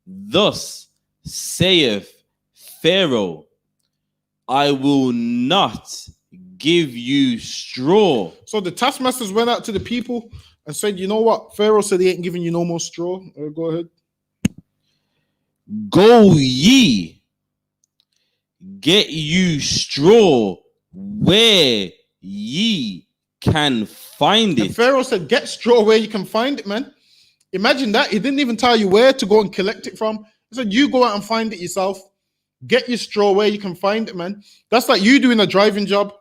thus saith Pharaoh, I will not give you straw. So the taskmasters went out to the people and said, you know what? Pharaoh said he ain't giving you no more straw. Go ahead. Go ye, get you straw where ye can find it. And Pharaoh said, get straw where you can find it, man. Imagine that. He didn't even tell you where to go and collect it from. He said, you go out and find it yourself. Get your straw where you can find it, man. That's like you doing a driving job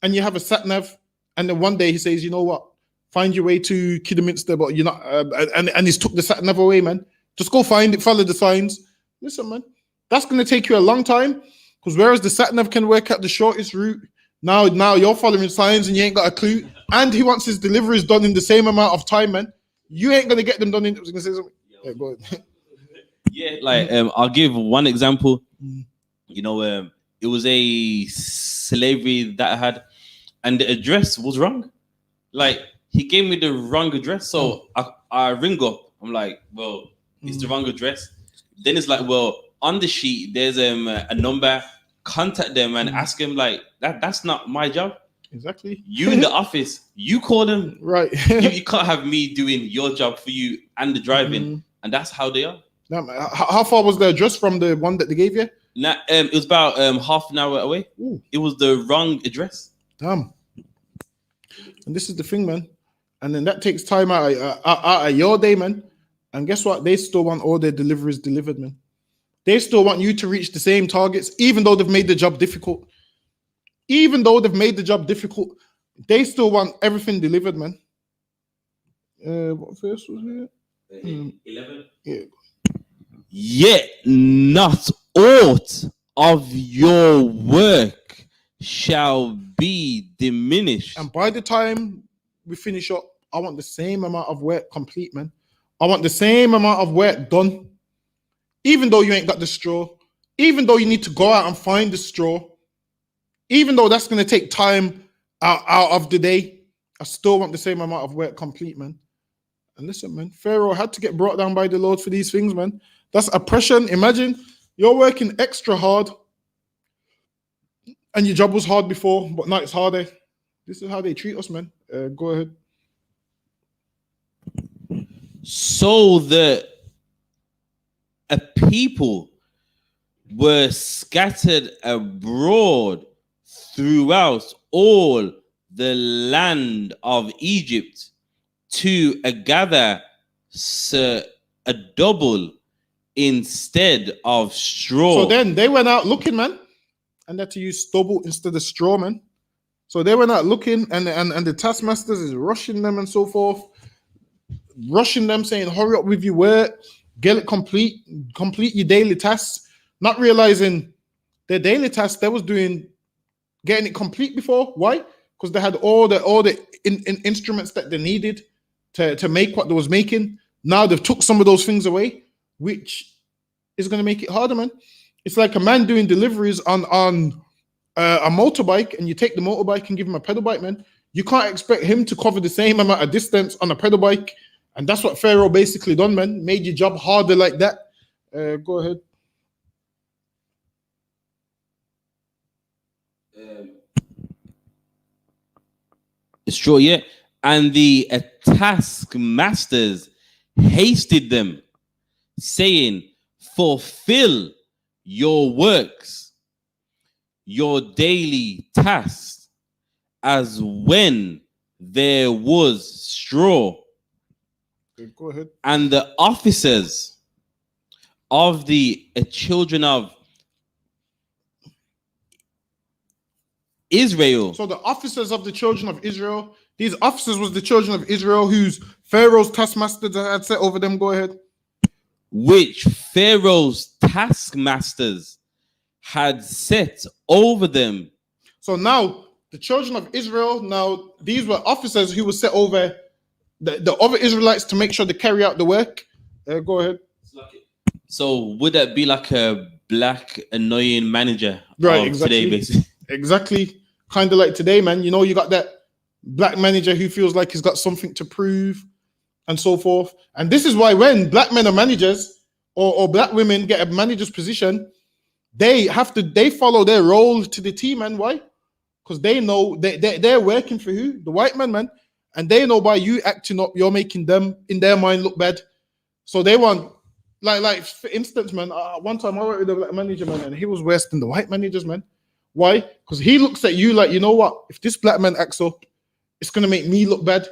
and you have a sat nav, and then one day he says, you know what? Find your way to Kidderminster, but you're not, and he's took the sat nav away, man. Just go find it, follow the signs. Listen, man, that's going to take you a long time, because whereas the sat nav can work out the shortest route, now you're following signs and you ain't got a clue, and he wants his deliveries done in the same amount of time, man. You ain't going to get them done in. I was going to say something. Yeah, go ahead. Yeah, like I'll give one example. You know, it was a slavery that I had, and the address was wrong. Like, he gave me the wrong address, so I ring up. I'm like, well, it's the wrong address. Then it's like, well, on the sheet there's a number. Contact them and ask them. Like, that's not my job. Exactly. You in the office, you call them. Right. you can't have me doing your job for you and the driving, and that's how they are. How far was the address from the one that they gave you? Now, it was about half an hour away. Ooh. It was the wrong address. Damn. And this is the thing, man. And then that takes time out of your day, man. And guess what? They still want all their deliveries delivered, man. They still want you to reach the same targets, even though they've made the job difficult. Even though they've made the job difficult, they still want everything delivered, man. What verse was it? 11. Yeah. Yet not aught of your work shall be diminished. And by the time we finish up, I want the same amount of work complete, man. I want the same amount of work done. Even though you ain't got the straw, even though you need to go out and find the straw, even though that's going to take time out of the day, I still want the same amount of work complete, man. And listen, man, Pharaoh had to get brought down by the Lord for these things, man. That's oppression. Imagine you're working extra hard and your job was hard before, but now it's harder. This is how they treat us, man. Go ahead. So a people were scattered abroad throughout all the land of Egypt to gather a double instead of straw. So then they went out looking, man, and had to use stubble instead of straw, man. So they went out looking, and the taskmasters is rushing them and so forth, rushing them, saying, hurry up with your work, get it complete your daily tasks, not realizing their daily tasks they was doing, getting it complete before. Why? Because they had all the instruments that they needed to make what they was making. Now they've took some of those things away, which is going to make it harder, man. It's like a man doing deliveries on a motorbike, and you take the motorbike and give him a pedal bike, man. You can't expect him to cover the same amount of distance on a pedal bike. And that's what Pharaoh basically done, man. Made your job harder like that. Go ahead. It's true, yeah. And the taskmasters hasted them, saying, fulfill your works, your daily tasks, as when there was straw. Okay, go ahead. And the officers of the children of Israel. So the officers of the children of Israel, these officers was the children of Israel whose Pharaoh's taskmasters had set over them. Go ahead. Which Pharaoh's taskmasters had set over them. So now the children of Israel, now these were officers who were set over the other Israelites to make sure they carry out the work. Go ahead. So would that be like a black annoying manager Right, of exactly. today, basically? Exactly. Kind of like today, man. You know, you got that black manager who feels like he's got something to prove and so forth. And this is why when black men are managers or black women get a manager's position, they follow their role to the T, man. Why? Because they know they're working for who? The white man. And they know by you acting up, you're making them, in their mind, look bad. So they want, like for instance, man, one time I worked with a black manager, man, and he was worse than the white managers, man. Why? Because he looks at you like, you know what? If this black man acts up, it's going to make me look bad.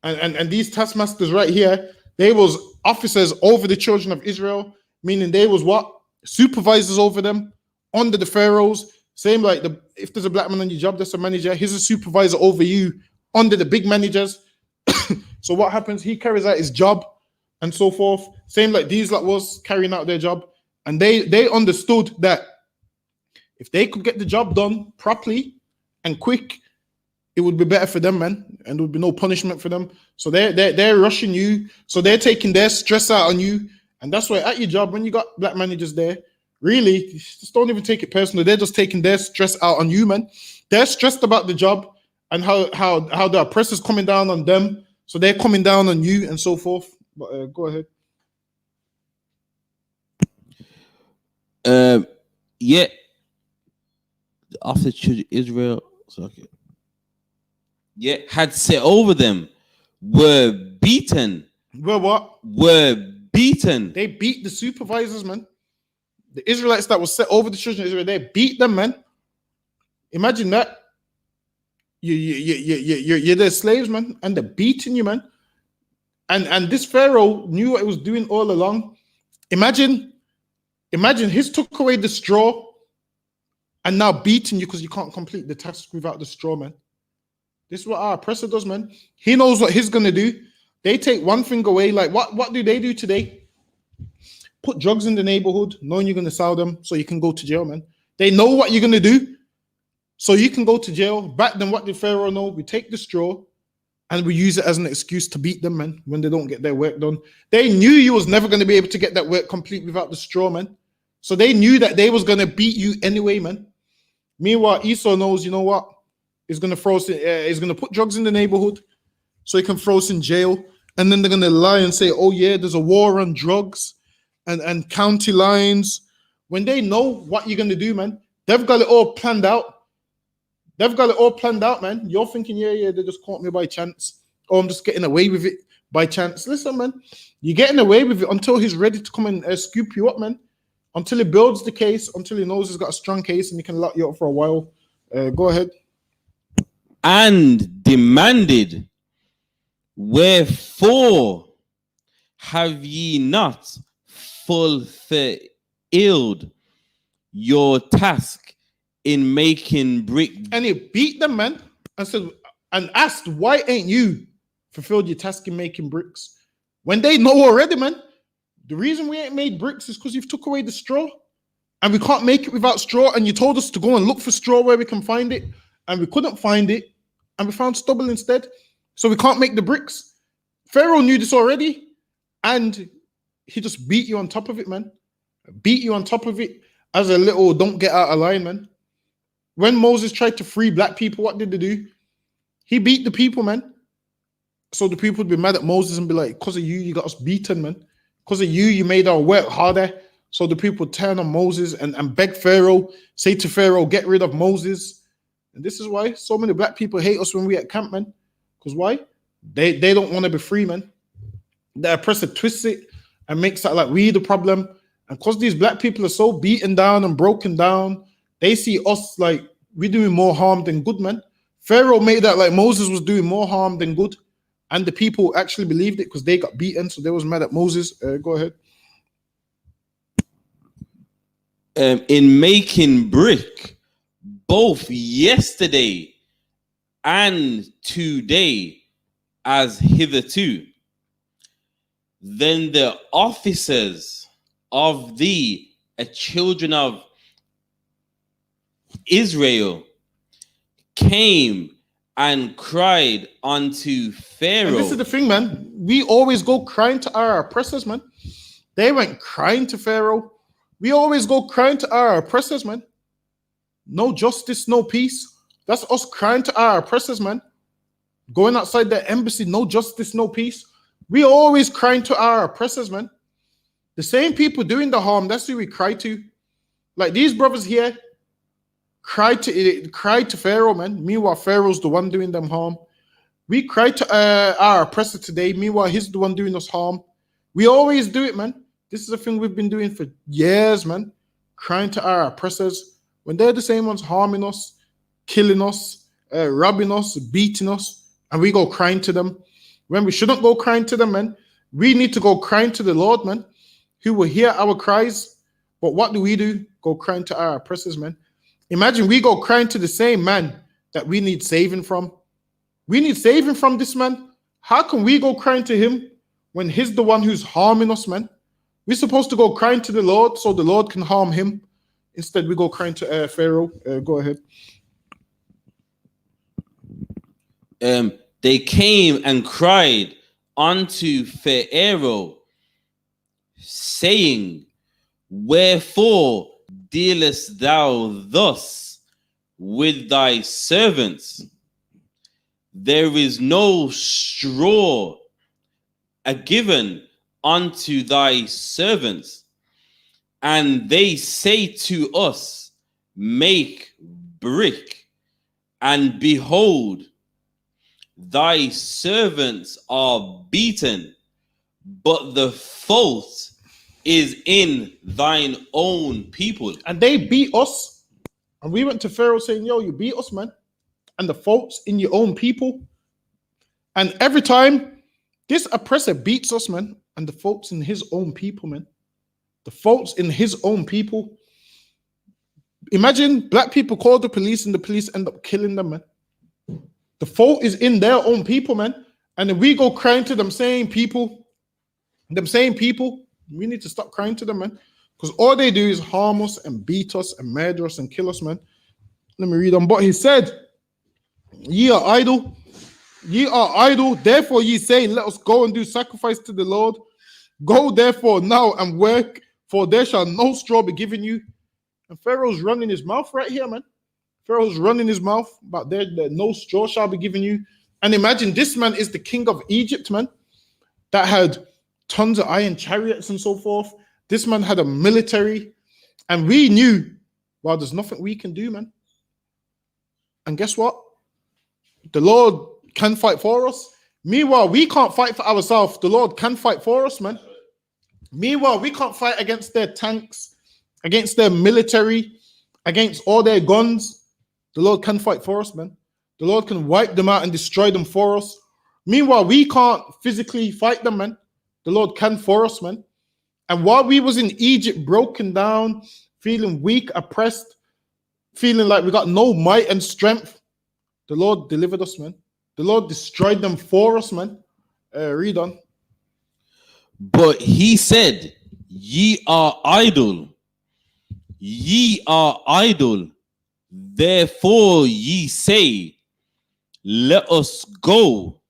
And these taskmasters right here, they was officers over the children of Israel, meaning they was what? Supervisors over them, under the pharaohs. Same like if there's a black man on your job, that's a manager. He's a supervisor over you, under the big managers. So what happens? He carries out his job and so forth. Same like these lot was carrying out their job. And they understood that if they could get the job done properly and quick, it would be better for them, man. And there would be no punishment for them. So they're rushing you. So they're taking their stress out on you. And that's why at your job, when you got black managers there, really, just don't even take it personal. They're just taking their stress out on you, man. They're stressed about the job and how the oppressor's coming down on them. So they're coming down on you and so forth. But go ahead. Yeah. After children Israel, yeah, had set over them, were beaten. Well, what? Were beaten. They beat the supervisors, man. The Israelites that was set over the children of Israel, they beat them, man. Imagine that. You're their slaves, man, and they're beating you, man. And this Pharaoh knew what he was doing all along. Imagine he's took away the straw and now beating you because you can't complete the task without the straw, man. This is what our oppressor does, man. He knows what he's gonna do. They take one thing away. Like what do they do today? Put drugs in the neighborhood, knowing you're gonna sell them so you can go to jail, man. They know what you're gonna do, so you can go to jail. Back then, what did Pharaoh know? We take the straw and we use it as an excuse to beat them, man, when they don't get their work done. They knew you was never gonna be able to get that work complete without the straw, man. So they knew that they was gonna beat you anyway, man. Meanwhile, Esau knows, you know what? He's gonna throw us. He's gonna put drugs in the neighborhood, so he can throw us in jail. And then they're gonna lie and say, "Oh yeah, there's a war on drugs and county lines." When they know what you're gonna do, man, they've got it all planned out. They've got it all planned out, man. You're thinking, yeah, they just caught me by chance. Oh, I'm just getting away with it by chance. Listen, man, you're getting away with it until he's ready to come and scoop you up, man. Until he builds the case, until he knows he's got a strong case and he can lock you up for a while. Go ahead. And demanded, wherefore have ye not fulfilled your task in making brick? And he beat them, man, and said, and asked, why ain't you fulfilled your task in making bricks? When they know already, man, the reason we ain't made bricks is because you've took away the straw, and we can't make it without straw. And you told us to go and look for straw where we can find it, and we couldn't find it, and we found stubble instead. So we can't make the bricks. Pharaoh knew this already, and he just beat you on top of it, man. Beat you on top of it as a little don't get out of line, man. When Moses tried to free black people, what did they do? He beat the people, man. So the people would be mad at Moses and be like, because of you, you got us beaten, man. Because of you, you made our work harder. So the people would turn on Moses and beg Pharaoh, say to Pharaoh, get rid of Moses. And this is why so many black people hate us when we at camp, man. Because why? They don't want to be free, man. The oppressor twists it and makes it like we the problem. And because these black people are so beaten down and broken down, they see us like we're doing more harm than good, man. Pharaoh made that like Moses was doing more harm than good. And the people actually believed it because they got beaten. So they was mad at Moses. Go ahead. In making brick, both yesterday and today, as hitherto. Then the officers of the children of Israel came and cried unto Pharaoh. And this is the thing, man. We always go crying to our oppressors, man. They went crying to Pharaoh. We always go crying to our oppressors, man. No justice, no peace. That's us crying to our oppressors, man. Going outside their embassy, no justice, no peace. We always crying to our oppressors, man. The same people doing the harm, that's who we cry to. Like these brothers here cried to Pharaoh, man. Meanwhile, Pharaoh's the one doing them harm. We cry to our oppressor today. Meanwhile, he's the one doing us harm. We always do it, man. This is a thing we've been doing for years, man. Crying to our oppressors when they're the same ones harming us, killing us, robbing us, beating us, and we go crying to them. When we shouldn't go crying to them, man. We need to go crying to the Lord, man, who will hear our cries. But what do? Go crying to our oppressors, man. Imagine we go crying to the same man that we need saving from. We need saving from this man. How can we go crying to him when he's the one who's harming us, man? We're supposed to go crying to the Lord so the Lord can harm him. Instead, we go crying to Pharaoh. Go ahead. They came and cried unto Pharaoh, saying, wherefore dealest thou thus with thy servants? There is no straw given unto thy servants. And they say to us, make brick, and behold, thy servants are beaten, but the fault is in thine own people. And they beat us. And we went to Pharaoh saying, yo, you beat us, man. And the fault's in your own people. And every time this oppressor beats us, man, and the fault's in his own people, man. The fault's in his own people. Imagine black people call the police and the police end up killing them, man. The fault is in their own people, man. And then we go crying to them same people. We need to stop crying to them, man. Because all they do is harm us and beat us and murder us and kill us, man. Let me read on. But he said, ye are idle. Ye are idle. Therefore ye say, let us go and do sacrifice to the Lord. Go therefore now and work, for there shall no straw be given you. And Pharaoh's running his mouth right here, man. Pharaoh's running his mouth about there no straw shall be given you. And imagine this man is the king of Egypt, man, that had tons of iron chariots and so forth. This man had a military, and we knew, well, there's nothing we can do, man. And guess what? The Lord can fight for us. Meanwhile, we can't fight for ourselves. The Lord can fight for us, man. Meanwhile, we can't fight against their tanks, against their military, against all their guns. The Lord can fight for us, man. The Lord can wipe them out and destroy them for us. Meanwhile, we can't physically fight them, man. The Lord can for us, man. And while we was in Egypt, broken down, feeling weak, oppressed, feeling like we got no might and strength, the Lord delivered us, man. The Lord destroyed them for us, man. Read on. But he said, ye are idle. Ye are idle. Therefore ye say, let us go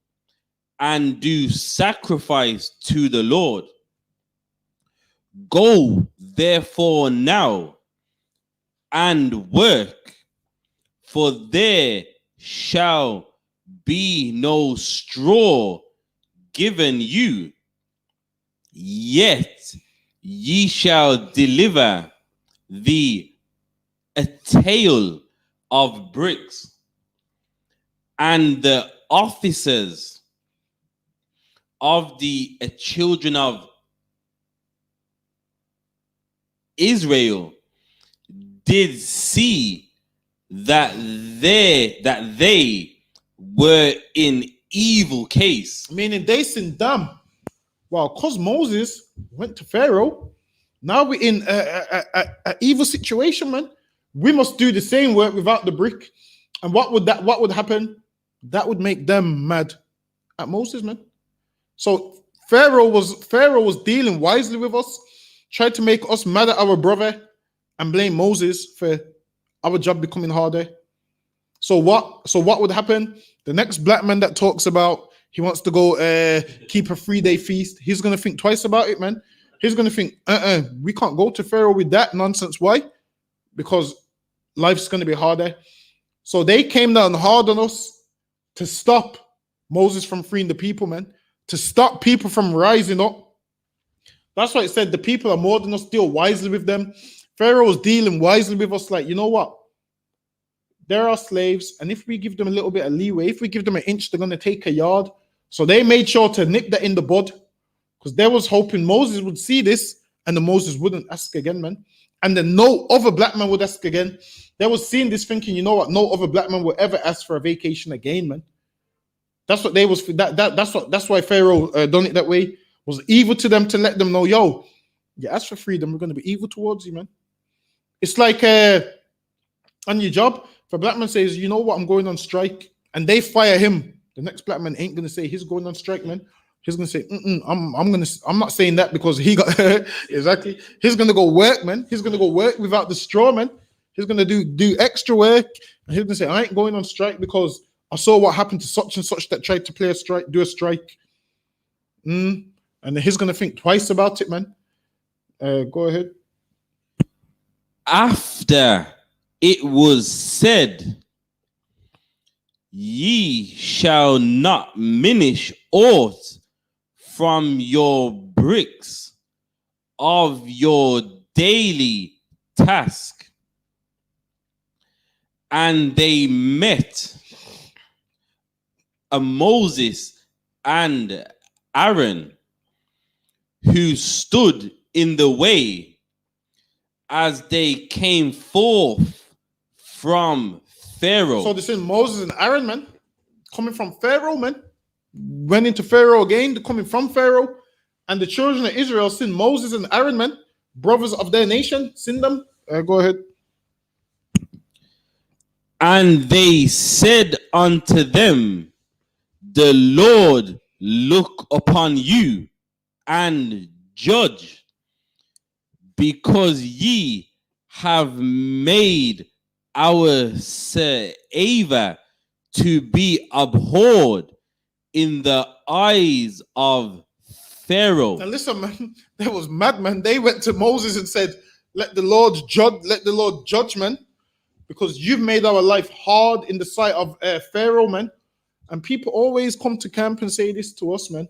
and do sacrifice to the Lord. Go therefore now and work, for there shall be no straw given you, yet ye shall deliver a tale of bricks. And the officers of the children of Israel did see that they were in evil case. Meaning they sinned dumb. Well, because Moses went to Pharaoh, now we're in a evil situation, man. We must do the same work without the brick. And what would happen? That would make them mad at Moses, man. So Pharaoh was dealing wisely with us, tried to make us mad at our brother and blame Moses for our job becoming harder. So what would happen? The next black man that talks about he wants to go keep a 3-day feast, he's gonna think twice about it, man. He's gonna think, we can't go to Pharaoh with that nonsense. Why? Because life's gonna be harder. So they came down hard on us to stop Moses from freeing the people, man. To stop people from rising up. That's why it said the people are more than us, deal wisely with them. Pharaoh was dealing wisely with us, like, you know what? They're our slaves, and if we give them a little bit of leeway, if we give them an inch, they're going to take a yard. So they made sure to nip that in the bud, because they was hoping Moses would see this, and then Moses wouldn't ask again, man. And then no other black man would ask again. They was seeing this thinking, you know what? No other black man will ever ask for a vacation again, man. That's what they was. That's why Pharaoh done it that way. Was evil to them to let them know, yo, you ask for freedom, we're going to be evil towards you, man. It's like on your job, if a black man says, you know what, I'm going on strike, and they fire him, the next black man ain't going to say he's going on strike, man. He's going to say, I'm not saying that because he got exactly. He's going to go work, man. He's going to go work without the straw, man. He's going to do extra work, and he's going to say, I ain't going on strike because I saw what happened to such and such that tried to do a strike. And then he's going to think twice about it, man. Go ahead. After it was said, ye shall not minish aught from your bricks of your daily task. And they met a Moses and Aaron, who stood in the way as they came forth from Pharaoh. So this is Moses and Aaron, man, coming from Pharaoh, man. Went into Pharaoh again, coming from Pharaoh. And the children of Israel sinned Moses and Aaron, man, brothers of their nation, sinned them. Go ahead. And they said unto them, the Lord look upon you and judge, because ye have made our Savior to be abhorred in the eyes of Pharaoh. Now listen, man, they was mad, man. They went to Moses and said, let the Lord judge, man, because you've made our life hard in the sight of Pharaoh, man. And people always come to camp and say this to us, man.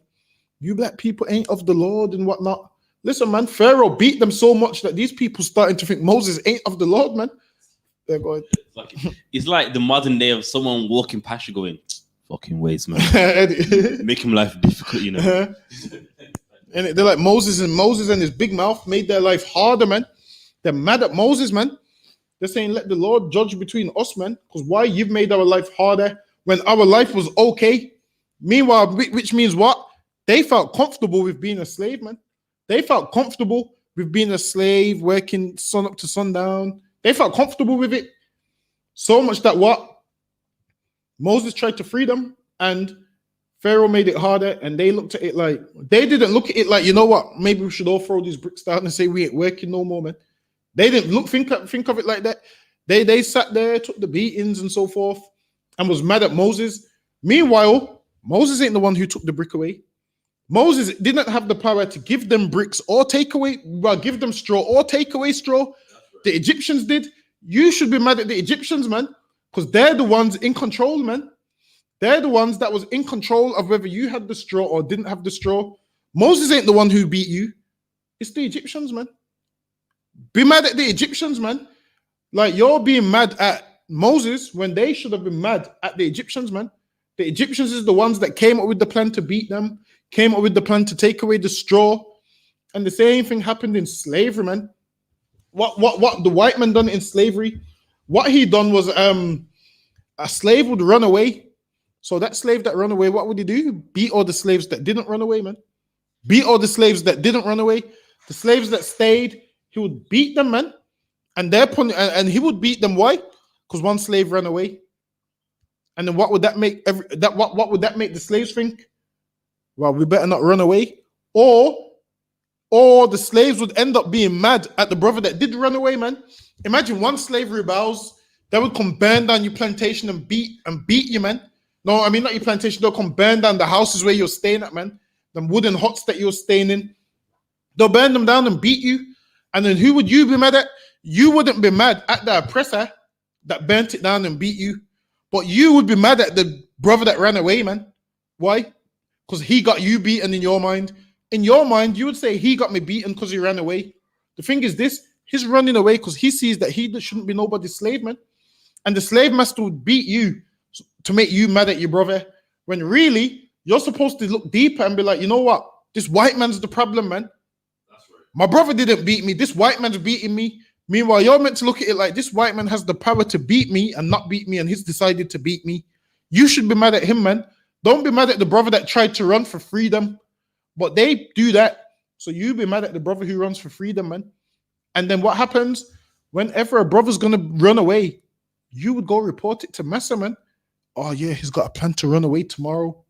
You black people ain't of the Lord and whatnot. Listen, man, Pharaoh beat them so much that these people starting to think Moses ain't of the Lord, man. They're going. It's like the modern day of someone walking past you going, fucking ways, man. Make him life difficult, you know. And they're like Moses and his big mouth made their life harder, man. They're mad at Moses, man. They're saying, let the Lord judge between us, man. Because why? You've made our life harder when our life was okay. Meanwhile, which means what? They felt comfortable with being a slave, man. They felt comfortable with being a slave, working sun up to sundown. They felt comfortable with it. So much that what? Moses tried to free them and Pharaoh made it harder, and they looked at it like, they didn't look at it like, you know what, maybe we should all throw these bricks down and say we ain't working no more, man. They didn't think of it like that. They sat there, took the beatings and so forth, and was mad at Moses. Meanwhile, Moses ain't the one who took the brick away. Moses didn't have the power to give them bricks or take away, well, give them straw or take away straw. The Egyptians did. You should be mad at the Egyptians, man, because they're the ones in control, man. They're the ones that was in control of whether you had the straw or didn't have the straw. Moses ain't the one who beat you. It's the Egyptians, man. Be mad at the Egyptians, man. Like, you're being mad at Moses when they should have been mad at the Egyptians, man. The Egyptians is the ones that came up with the plan to beat them, came up with the plan to take away the straw. And the same thing happened in slavery, man. What the white man done in slavery? What he done was a slave would run away. So that slave that ran away, what would he do? Beat all the slaves that didn't run away, man. Beat all the slaves that didn't run away. The slaves that stayed, he would beat them, man. And and he would beat them. Why? Because one slave ran away. And then what would that make what would that make the slaves think? Well, we better not run away. Or the slaves would end up being mad at the brother that did run away, man. Imagine one slave rebels, they would come burn down your plantation and beat you, man. No, I mean not your plantation, they'll come burn down the houses where you're staying at, man. Them wooden huts that you're staying in. They'll burn them down and beat you. And then who would you be mad at? You wouldn't be mad at the oppressor that burnt it down and beat you. But you would be mad at the brother that ran away, man. Why? Because he got you beaten in your mind. In your mind, you would say he got me beaten because he ran away. The thing is this, he's running away because he sees that he shouldn't be nobody's slave, man. And the slave master would beat you to make you mad at your brother. When really, you're supposed to look deeper and be like, you know what? This white man's the problem, man. That's right. My brother didn't beat me. This white man's beating me. Meanwhile, you're meant to look at it like this white man has the power to beat me and not beat me, and he's decided to beat me. You should be mad at him, man. Don't be mad at the brother that tried to run for freedom. But they do that. So you be mad at the brother who runs for freedom, man. And then what happens? Whenever a brother's going to run away, you would go report it to Massa, man. Oh, yeah, he's got a plan to run away tomorrow.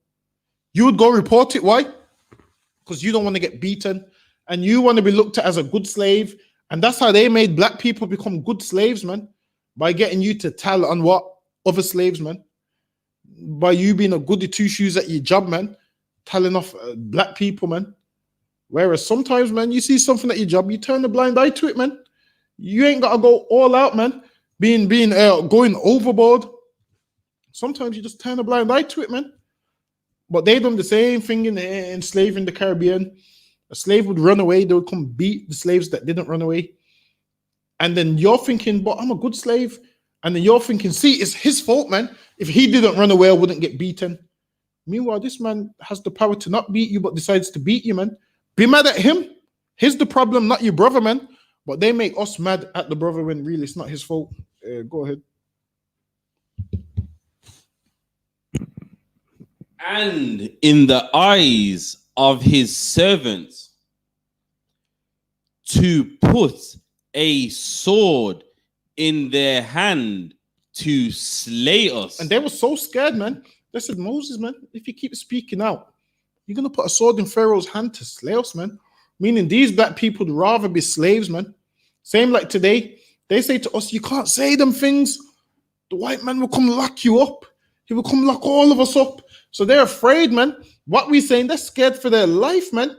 You would go report it. Why? Because you don't want to get beaten. And you want to be looked at as a good slave. And that's how they made black people become good slaves, man. By getting you to tell on what? Other slaves, man. By you being a goody two-shoes at your job, man. Telling off black people, man. Whereas sometimes, man, you see something at your job, you turn a blind eye to it, man. You ain't got to go all out, man. Going overboard. Sometimes you just turn a blind eye to it, man. But they done the same thing in slavery in the Caribbean. A slave would run away, they would come beat the slaves that didn't run away. And then you're thinking, but I'm a good slave. And then you're thinking, see, it's his fault, man. If he didn't run away, I wouldn't get beaten. Meanwhile, this man has the power to not beat you, but decides to beat you, man. Be mad at him. He's the problem, not your brother, man. But they make us mad at the brother when really it's not his fault. Go ahead. And in the eyes of his servants, to put a sword in their hand to slay us. And they were so scared, man. They said, Moses, man, if you keep speaking out, you're going to put a sword in Pharaoh's hand to slay us, man. Meaning these black people would rather be slaves, man. Same like today. They say to us, you can't say them things. The white man will come lock you up. He will come lock all of us up. So they're afraid, man. What we saying, they're scared for their life, man.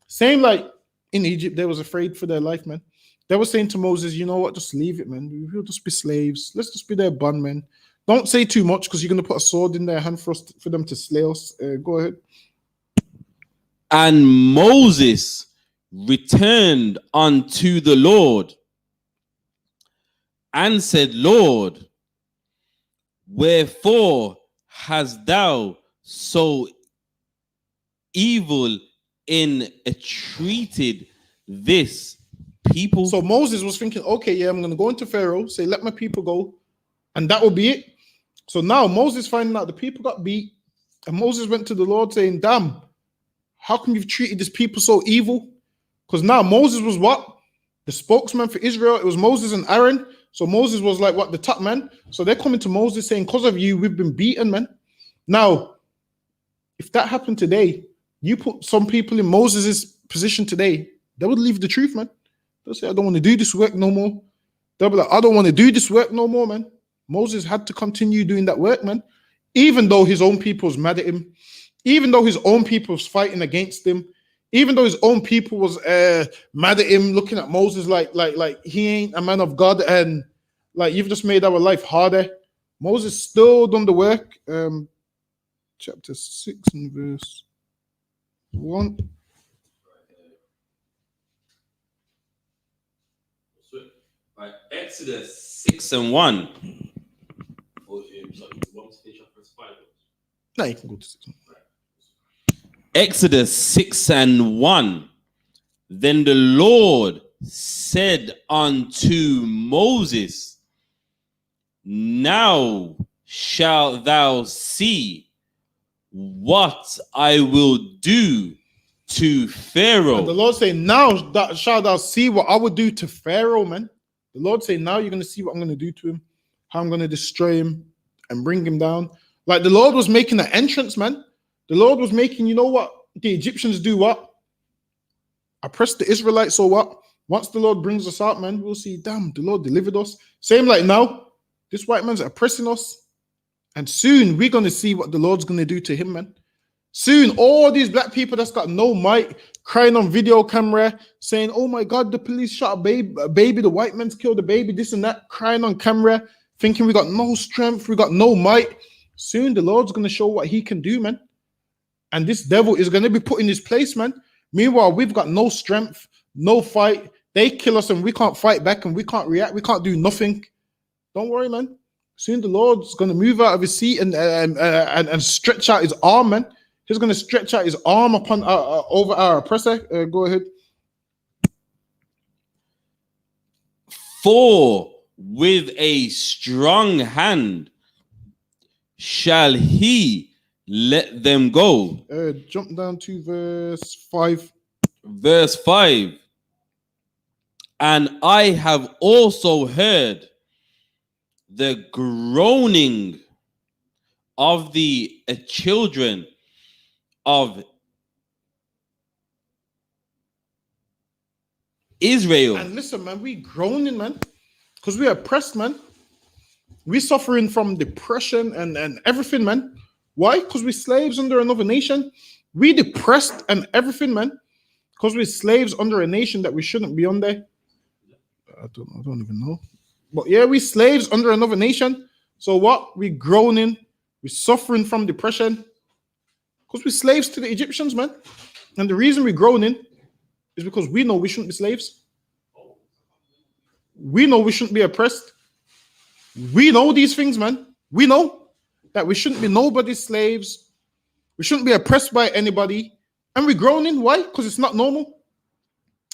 Same like in Egypt, they was afraid for their life, man. They were saying to Moses, you know what, just leave it, man. We'll just be slaves. Let's just be their bondmen. Don't say too much because you're going to put a sword in their hand for them to slay us. Go ahead. And Moses returned unto the Lord and said, Lord, wherefore hast thou so evil entreated this people? So Moses was thinking, okay, yeah, I'm going to go into Pharaoh, say, let my people go, and that will be it. So now Moses finding out the people got beat, and Moses went to the Lord saying, damn, how come you've treated this people so evil? Because now Moses was what? The spokesman for Israel. It was Moses and Aaron. So Moses was like what? The top man. So they're coming to Moses saying, because of you, we've been beaten, man. Now, if that happened today, you put some people in Moses' position today, they would leave the truth, man. They'll say, I don't want to do this work no more. They'll be like, I don't want to do this work no more, man. Moses had to continue doing that work, man. Even though his own people was mad at him, even though his own people was fighting against him, even though his own people was mad at him, looking at Moses like he ain't a man of God, and like you've just made our life harder. Moses still done the work. Chapter 6 and verse 1. Right, Exodus 6 and 1. No, you can go to 6. Exodus 6:1. Then the Lord said unto Moses, now shalt thou see what I will do to Pharaoh. And the Lord say, now that shalt thou see what I will do to Pharaoh, man. The Lord say, now you're going to see what I'm going to do to him, how I'm going to destroy him and bring him down. Like the Lord was making an entrance, man. The Lord was making, you know what? The Egyptians do what? Oppress the Israelites or what? Once the Lord brings us out, man, we'll see, damn, the Lord delivered us. Same like now, this white man's oppressing us. And soon we're going to see what the Lord's going to do to him, man. Soon, all these black people that's got no might, crying on video camera, saying, oh my God, the police shot a baby, the white man's killed a baby, this and that, crying on camera, thinking we got no strength, we got no might. Soon the Lord's going to show what he can do, man. And this devil is going to be put in his place, man. Meanwhile, we've got no strength, no fight. They kill us and we can't fight back and we can't react. We can't do nothing. Don't worry, man. Soon the Lord's going to move out of his seat and stretch out his arm, man. He's going to stretch out his arm upon over our oppressor. Go ahead. For with a strong hand shall he let them go. Jump down to verse 5. Verse 5. And I have also heard the groaning of the children of Israel. And listen, man, we groaning, man, because we are oppressed, man. We suffering from depression and everything, man. Why? Because we're slaves under another nation. We depressed and everything, man, because we're slaves under a nation that we shouldn't be under. I don't even know. But yeah, we slaves under another nation. So what? We groaning, we suffering from depression because we're slaves to the Egyptians, man. And the reason we're groaning is because we know we shouldn't be slaves. We know we shouldn't be oppressed. We know these things, man. We know that we shouldn't be nobody's slaves. We shouldn't be oppressed by anybody. And we're groaning. Why? Because it's not normal.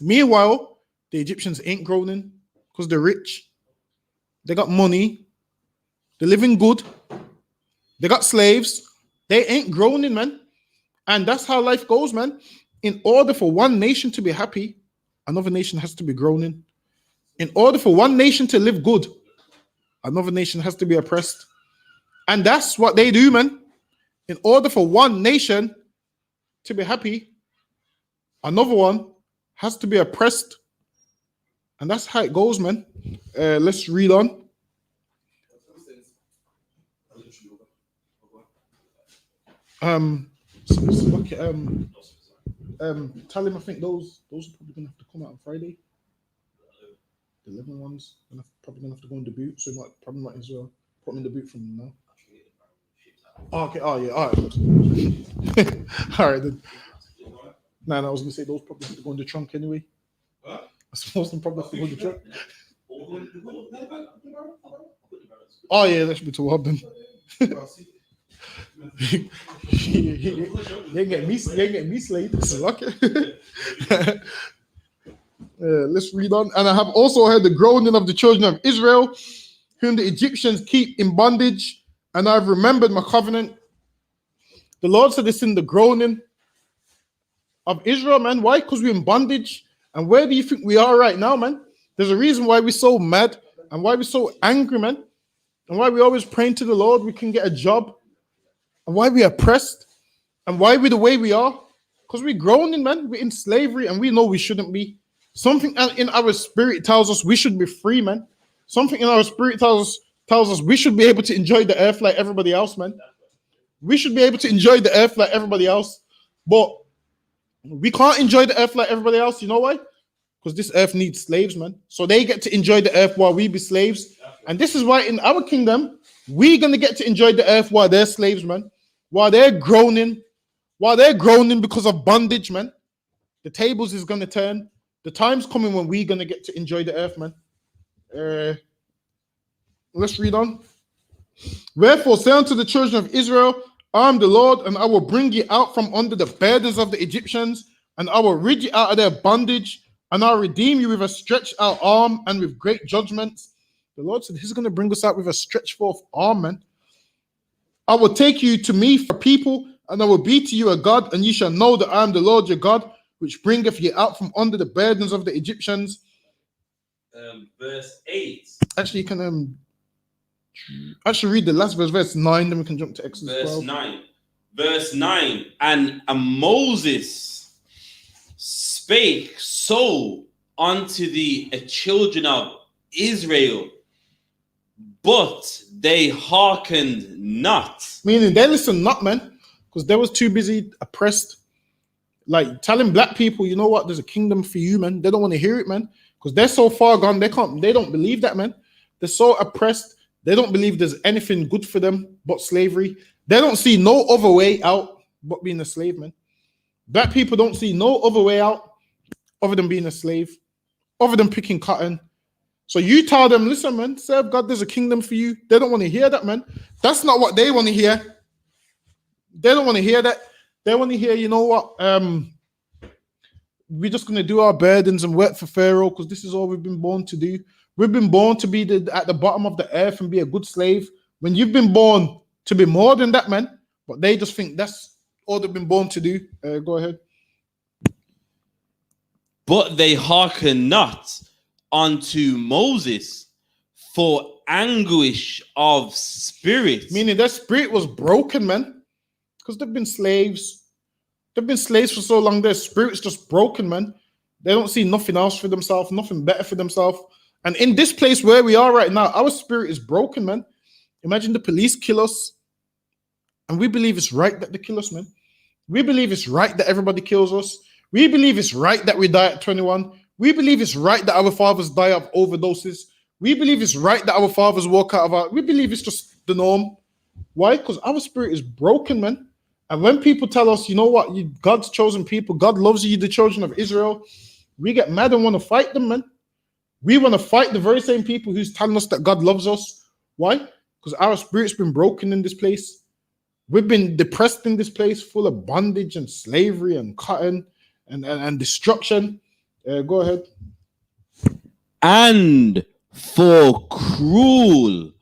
Meanwhile, the Egyptians ain't groaning because they're rich. They got money. They're living good. They got slaves. They ain't groaning, man. And that's how life goes, man. In order for one nation to be happy, another nation has to be groaning. In order for one nation to live good, another nation has to be oppressed. And that's what they do, man. In order for one nation to be happy, another one has to be oppressed. And that's how it goes, man. Let's read on. Tell him I think those are probably gonna have to come out on Friday. The 11 ones probably gonna have to go in the boot, so probably might as well put them in the boot from now. Oh, okay. Oh yeah. All right. All right then. No, I was gonna say those probably have to go in the trunk anyway. I suppose them probably have to go in the trunk. Oh yeah, that should be too hard then. You ain't get me slayed. This is lucky. Let's read on. And I have also heard the groaning of the children of Israel, whom the Egyptians keep in bondage, and I've remembered my covenant. The Lord said this in the groaning of Israel, man. Why? Because we're in bondage. And where do you think we are right now, man? There's a reason why we're so mad and why we're so angry, man. And why we always praying to the Lord we can get a job. And why we are oppressed. And why we're the way we are. Because we're groaning, man. We're in slavery and we know we shouldn't be. Something in our spirit tells us we should be free, man. Something in our spirit tells us we should be able to enjoy the earth like everybody else, man. We should be able to enjoy the earth like everybody else. But we can't enjoy the earth like everybody else. You know why? Because this earth needs slaves, man. So they get to enjoy the earth while we be slaves. And this is why in our kingdom, we're going to get to enjoy the earth while they're slaves, man. While they're groaning because of bondage, man. The tables is going to turn. The time's coming when we're going to get to enjoy the earth, man. Let's read on. Wherefore say unto the children of Israel, I am the Lord, and I will bring you out from under the burdens of the Egyptians, and I will rid you out of their bondage, and I'll redeem you with a stretched out arm and with great judgments. The Lord said he's going to bring us out with a stretched forth arm, man. I will take you to me for people, and I will be to you a God, and you shall know that I am the Lord your God, which bringeth you out from under the burdens of the Egyptians. Verse 8. Actually, you can actually read the last verse 9, then we can jump to Exodus Verse 12. 9. Verse 9. And Moses spake so unto the children of Israel, but they hearkened not. Meaning they listened not, man, because they was too busy oppressed. Like telling black people, you know what, there's a kingdom for you, man. They don't want to hear it, man, because they're so far gone. They don't believe that, man. They're so oppressed. They don't believe there's anything good for them but slavery. They don't see no other way out but being a slave, man. Black people don't see no other way out other than being a slave, other than picking cotton. So you tell them, listen, man, serve God, there's a kingdom for you. They don't want to hear that, man. That's not what they want to hear. They don't want to hear that. They want to hear, you know what? We're just going to do our burdens and work for Pharaoh because this is all we've been born to do. We've been born to be at the bottom of the earth and be a good slave. When you've been born to be more than that, man. But they just think that's all they've been born to do. Go ahead. But they hearken not unto Moses for anguish of spirit. Meaning their spirit was broken, man. Because they've been slaves. They've been slaves for so long. Their spirit's just broken, man. They don't see nothing else for themselves, nothing better for themselves. And in this place where we are right now, our spirit is broken, man. Imagine the police kill us. And we believe it's right that they kill us, man. We believe it's right that everybody kills us. We believe it's right that we die at 21. We believe it's right that our fathers die of overdoses. We believe it's right that our fathers walk out of our... We believe it's just the norm. Why? Because our spirit is broken, man. And when people tell us, you know what, God's chosen people, God loves you, the children of Israel, we get mad and want to fight them, man. We want to fight the very same people who's telling us that God loves us. Why? Because our spirit's been broken in this place. We've been depressed in this place, full of bondage and slavery and cotton and destruction. Go ahead. And for cruel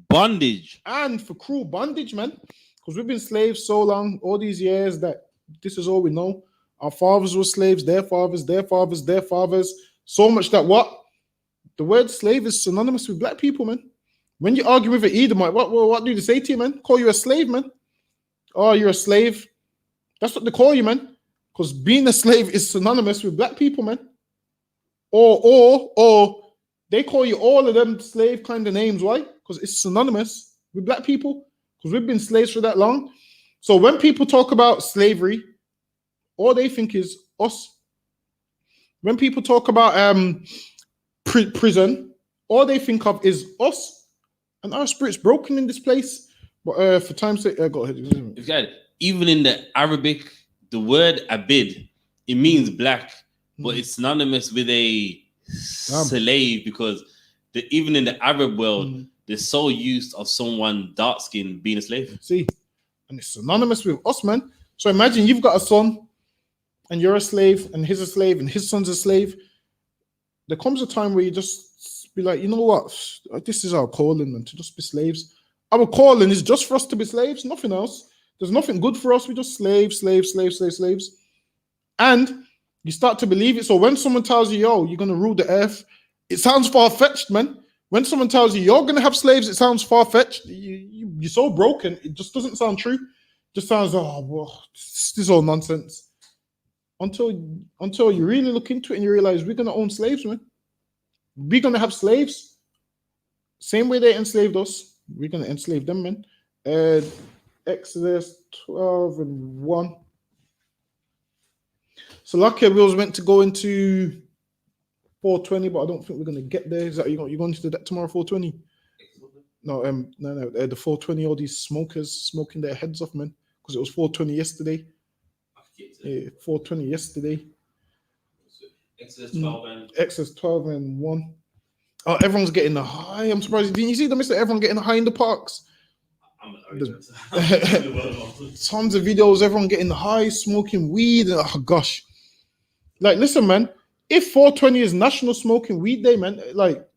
bondage. And for cruel bondage, man. Because we've been slaves so long, all these years, that this is all we know. Our fathers were slaves, their fathers, their fathers, their fathers. So much that what? The word slave is synonymous with black people, man. When you argue with an Edomite, what do they say to you, man? Call you a slave, man. Oh, you're a slave. That's what they call you, man. Because being a slave is synonymous with black people, man. Or they call you all of them slave kind of names. Why? Because it's synonymous with black people. Because we've been slaves for that long. So when people talk about slavery, all they think is us. When people talk about prison, all they think of is us. And our spirit's broken in this place. But for time's sake, go ahead. Even in the Arabic, the word abid, it means black, but it's synonymous with a slave, because even in the Arab world, they're so used of someone dark skinned being a slave. See, and it's synonymous with us, man. So imagine you've got a son and you're a slave and he's a slave and his son's a slave. There comes a time where you just be like, you know what? This is our calling, man, to just be slaves. Our calling is just for us to be slaves, nothing else. There's nothing good for us. We're just slaves. And you start to believe it. So when someone tells you, yo, you're going to rule the earth, it sounds far-fetched, man. When someone tells you you're going to have slaves, it sounds far-fetched. You're so broken. It just doesn't sound true. It just sounds, oh, well, this is all nonsense. Until you really look into it and you realize we're going to own slaves, man. We're going to have slaves. Same way they enslaved us. We're going to enslave them, man. Exodus 12 and 1. So luckily we was meant to go into 420, but I don't think we're going to get there. Is that you're going to do that tomorrow, 420? No, the 420, all these smokers smoking their heads off, man, because it was 420 yesterday. 420 yesterday. Exodus 12 and 1. Oh, everyone's getting the high. I'm surprised. Didn't you see them? Everyone getting the high in the parks. I'm Tons of videos, everyone getting high, smoking weed, and oh gosh. Like, listen, man, if 420 is National Smoking Weed Day, man, like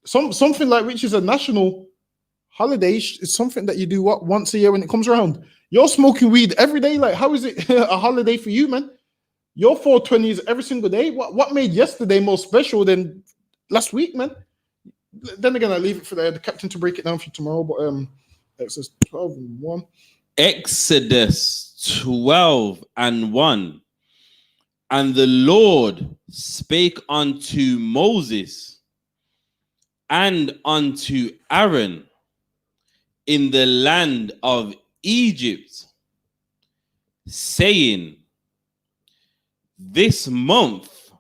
something like which is a national holiday, is something that you do what once a year when it comes around. You're smoking weed every day. Like, how is it a holiday for you, man? Your 420 is every single day. What made yesterday more special than last week, man? Then again, I leave it for the captain to break it down for tomorrow. But Exodus 12:1. Exodus 12:1. And the Lord spake unto Moses and unto Aaron in the land of Egypt, saying, This month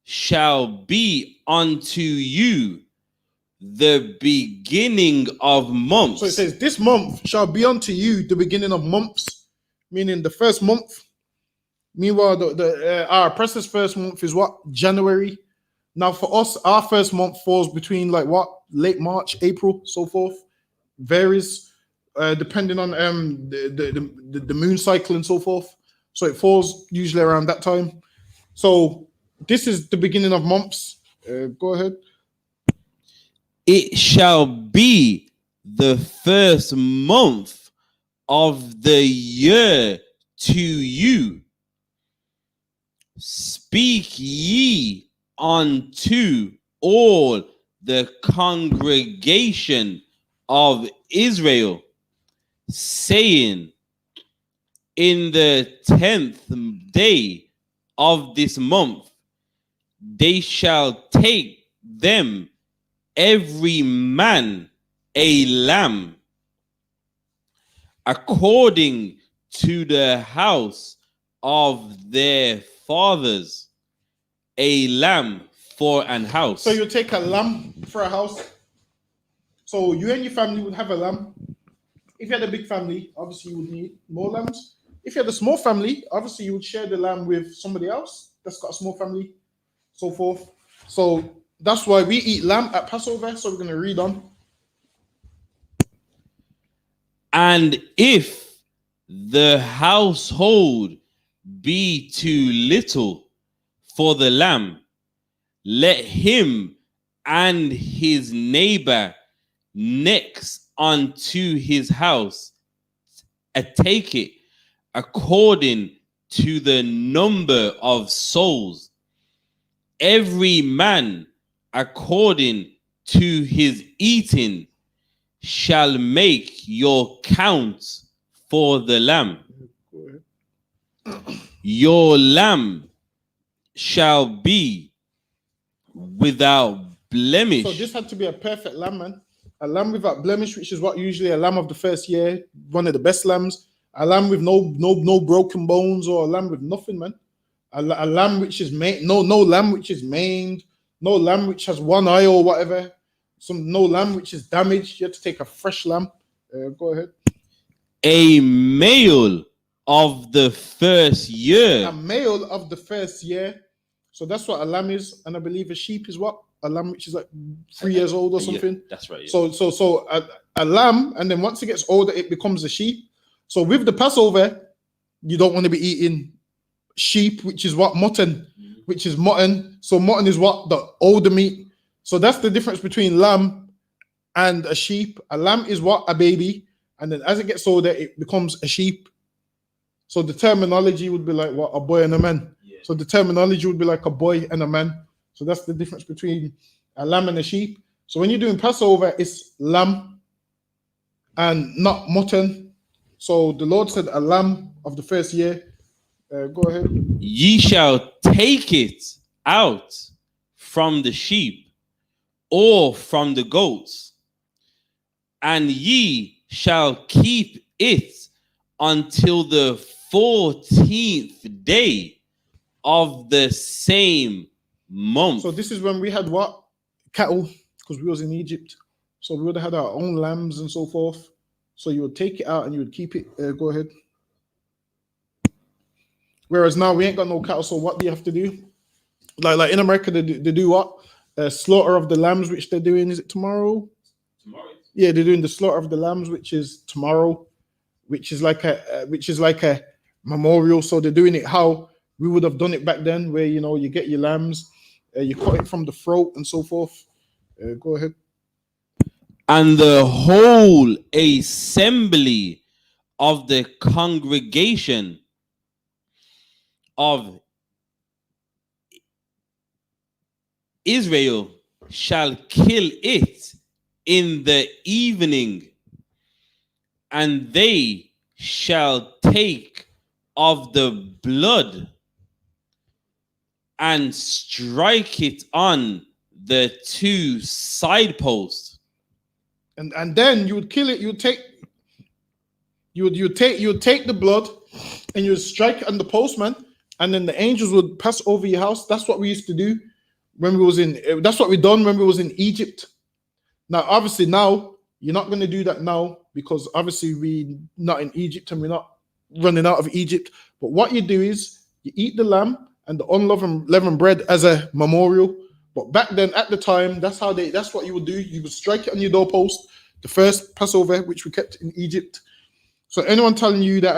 shall be unto you the beginning of months. So it says, this month shall be unto you the beginning of months, meaning the first month. Meanwhile, our oppressor's first month is what? January. Now for us, our first month falls between like what? Late March, April, so forth. Varies depending on the moon cycle and so forth. So it falls usually around that time. So this is the beginning of months. Go ahead. It shall be the first month of the year to you. Speak ye unto all the congregation of Israel, saying, in the 10th day of this month, they shall take them every man a lamb, according to the house of their fathers, a lamb for an house. So you take a lamb for a house. So you and your family would have a lamb. If you had a big family, obviously you would need more lambs. If you had a small family, obviously you would share the lamb with somebody else that's got a small family, so forth. So that's why we eat lamb at Passover. So we're going to read on. And if the household be too little for the lamb, let him and his neighbor next unto his house take it according to the number of souls, every man according to his eating shall make your count for the lamb. Your lamb shall be without blemish. So this had to be a perfect lamb, man. A lamb without blemish, which is what usually a lamb of the first year, one of the best lambs. A lamb with no broken bones, or a lamb with nothing, man. A lamb which is no lamb which is maimed, no lamb which has one eye or whatever. No lamb which is damaged. You have to take a fresh lamb. Go ahead. A male of the first year. A male of the first year. So that's what a lamb is, and I believe a sheep is what? A lamb which is like 3 years old or something. Yeah, that's right. Yeah. So a lamb, and then once it gets older, it becomes a sheep. So with the Passover, you don't want to be eating sheep, which is what? Mutton, which is mutton. So mutton is what? The older meat. So that's the difference between lamb and a sheep. A lamb is what? A baby. And then as it gets older, it becomes a sheep. So the terminology would be like what? A boy and a man. Yeah. So the terminology would be like a boy and a man. So that's the difference between a lamb and a sheep. So when you're doing Passover, it's lamb and not mutton. So the Lord said a lamb of the first year. Go ahead. Ye shall take it out from the sheep or from the goats, and ye shall keep it until the 14th day of the same month. So this is when we had what? Cattle, because we was in Egypt. So we would have had our own lambs and so forth. So you would take it out and you would keep it. Go ahead. Whereas now we ain't got no cattle. So what do you have to do? Like in America, they do what? Slaughter of the lambs, which they're doing. Is it tomorrow? Tomorrow. Yeah, they're doing the slaughter of the lambs, which is tomorrow, which is like a memorial. So they're doing it how we would have done it back then, where you get your lambs, you cut it from the throat and so forth. Go ahead. And the whole assembly of the congregation of Israel shall kill it in the evening, and they shall take of the blood and strike it on the two side posts. And then you would kill it. You would take the blood and you would strike it on the postman, and then the angels would pass over your house. That's what we used to do when we was in. That's what we done when we was in Egypt. Now, obviously, now you're not going to do that now because obviously we not in Egypt and we're not running out of Egypt. But what you do is you eat the lamb and the unleavened bread as a memorial. But back then, at the time, that's what you would do. You would strike it on your doorpost, the first Passover, which we kept in Egypt. So anyone telling you that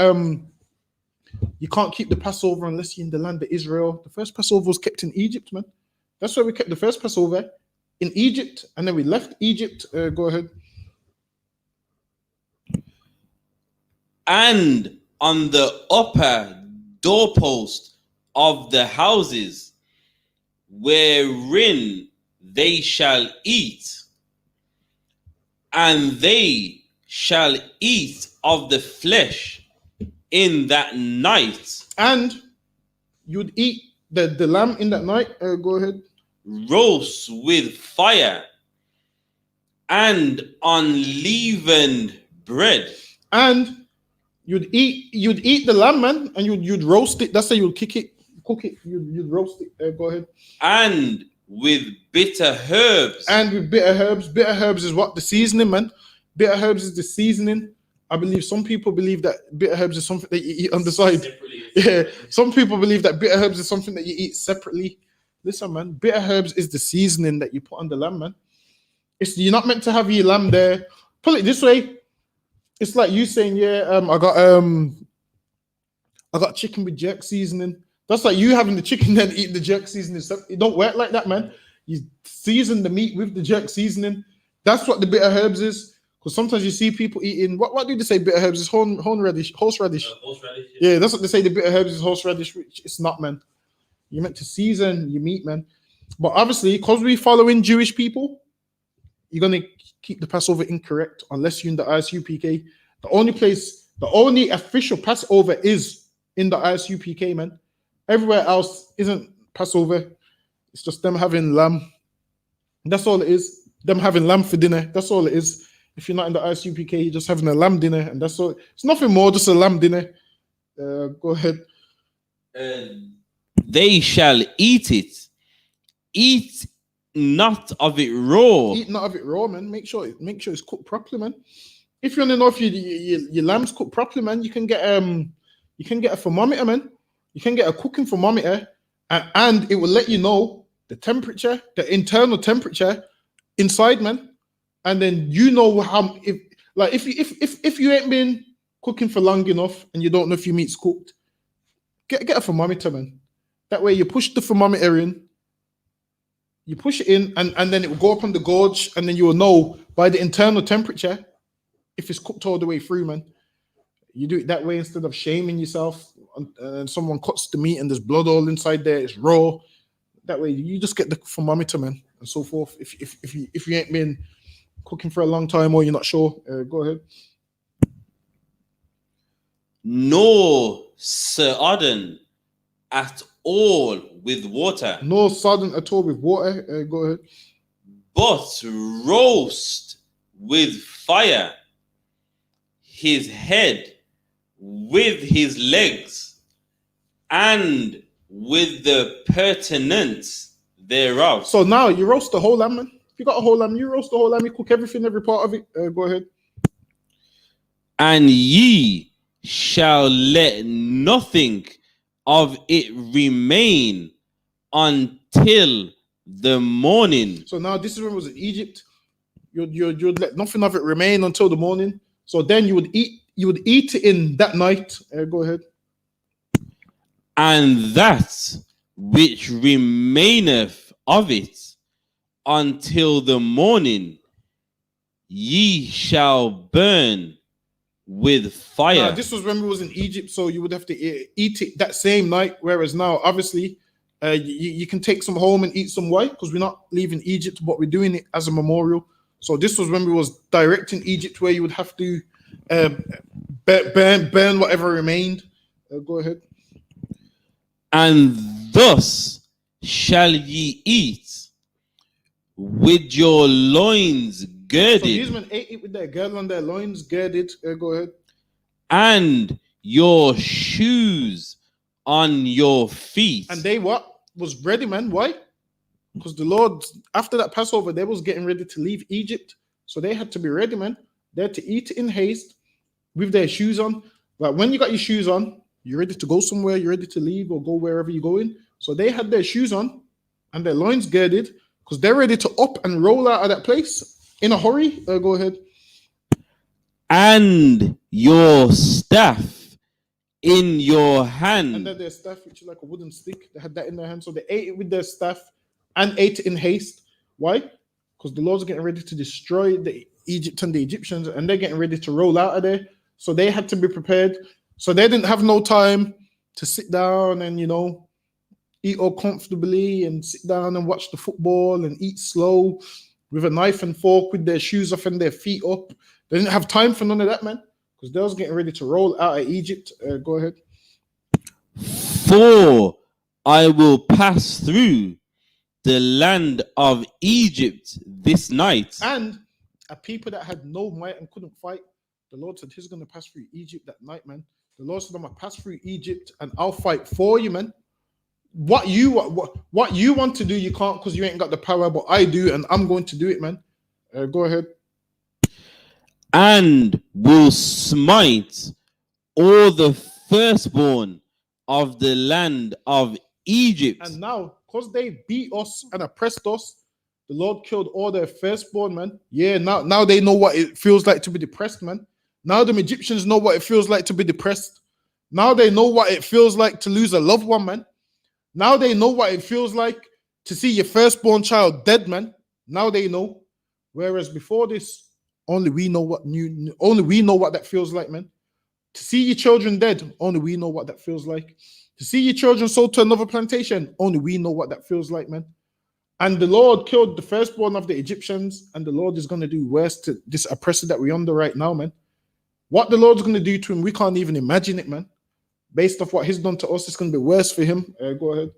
you can't keep the Passover unless you're in the land of Israel, the first Passover was kept in Egypt, man. That's why we kept the first Passover in Egypt, and then we left Egypt. Go ahead. And on the upper doorpost of the houses wherein they shall eat, and they shall eat of the flesh in that night. And you'd eat the lamb in that night. Go ahead. Roast with fire and unleavened bread. And you'd eat the lamb, man, and you'd roast it. That's how you'd cook it. You'd roast it. Go ahead. And with bitter herbs. And with bitter herbs. Bitter herbs is what? The seasoning, man. Bitter herbs is the seasoning. I believe some people believe that bitter herbs is something that you eat on the side. Separately. Yeah, some people believe that bitter herbs is something that you eat separately. Listen, man, bitter herbs is the seasoning that you put on the lamb, man. You're not meant to have your lamb there. Put it this way. It's like you saying, yeah, I got chicken with jerk seasoning. That's like you having the chicken then eating the jerk seasoning. It don't work like that, man. You season the meat with the jerk seasoning. That's what the bitter herbs is. Because sometimes you see people eating, what do they say bitter herbs is? Horseradish. Horseradish. Yeah, that's what they say. The bitter herbs is horseradish, which it's not, man. You're meant to season your meat, man. But obviously, because we following Jewish people, you're going to keep the Passover incorrect unless you're in the I.S.U.P.K. The only official Passover is in the I.S.U.P.K, man. Everywhere else isn't Passover. It's just them having lamb. That's all it is. Them having lamb for dinner. That's all it is. If you're not in the I.S.U.P.K, you're just having a lamb dinner, and that's all. It's nothing more, just a lamb dinner. Go ahead. They shall eat it. Eat not of it raw. Eat not of it raw, man. Make sure it's cooked properly, man. If you want to know if your lamb's cooked properly, man, you can get a thermometer, man. You can get a cooking thermometer, and it will let you know the temperature, the internal temperature inside, man. And then you know how if you ain't been cooking for long enough and you don't know if your meat's cooked, get a thermometer, man. That way you push the thermometer in, you push it in, and then it will go up on the gauge, and then you will know by the internal temperature if it's cooked all the way through, man. You do it that way instead of shaming yourself and someone cuts the meat and there's blood all inside there, it's raw. That way you just get the thermometer, man, and so forth. If you ain't been cooking for a long time or you're not sure, go ahead. No sodden at all with water. No sodden at all with water. Go ahead. But roast with fire his head with his legs and with the pertinence thereof. So now you roast the whole lamb, man. If you got a whole lamb, you roast the whole lamb. You cook everything, every part of it. Go ahead. And ye shall let nothing of it remain until the morning. So now this is when it was in Egypt. You'd let nothing of it remain until the morning. So then you would eat it in that night. Go ahead. And that which remaineth of it until the morning ye shall burn with fire. Now, this was when we was in Egypt, so you would have to eat it that same night. Whereas now, obviously, you can take some home and eat some. Why? Because we're not leaving Egypt, but we're doing it as a memorial. So this was when we was direct in Egypt, where you would have to burn whatever remained. Go ahead. And thus shall ye eat with your loins girded. So these men ate it with their girdle on their loins girded. Go ahead. And your shoes on your feet. And they what? Was ready, man. Why? Because the Lord, after that Passover, they was getting ready to leave Egypt. So they had to be ready, man. They had to eat in haste with their shoes on. But when you got your shoes on, you're ready to go somewhere, you're ready to leave or go wherever you're going. So they had their shoes on and their loins girded because they're ready to up and roll out of that place in a hurry. Go ahead. And your staff in your hand. And then their staff, which is like a wooden stick, they had that in their hand. So they ate it with their staff and ate it in haste. Why? Because the Lord's getting ready to destroy the Egypt and the Egyptians, and they're getting ready to roll out of there. So they had to be prepared. So they didn't have no time to sit down and, eat all comfortably and sit down and watch the football and eat slow with a knife and fork with their shoes off and their feet up. They didn't have time for none of that, man, because they was getting ready to roll out of Egypt. Go ahead. For I will pass through the land of Egypt this night. And a people that had no might and couldn't fight, the Lord said he's going to pass through Egypt that night, man. The Lord said, I'm going to pass through Egypt and I'll fight for you, man. What you want to do, you can't because you ain't got the power, but I do, and I'm going to do it, man. Go ahead. And will smite all the firstborn of the land of Egypt. And now, because they beat us and oppressed us, the Lord killed all their firstborn, man. Yeah, now they know what it feels like to be depressed, man. Now the Egyptians know what it feels like to be depressed. Now they know what it feels like to lose a loved one, man. Now they know what it feels like to see your firstborn child dead, man. Now they know. Whereas before this, only we know what that feels like, man. To see your children dead, only we know what that feels like. To see your children sold to another plantation, only we know what that feels like, man. And the Lord killed the firstborn of the Egyptians, and the Lord is going to do worse to this oppressor that we're under right now, man. What the Lord's going to do to him, we can't even imagine it, man. Based off what he's done to us, it's going to be worse for him. Go ahead.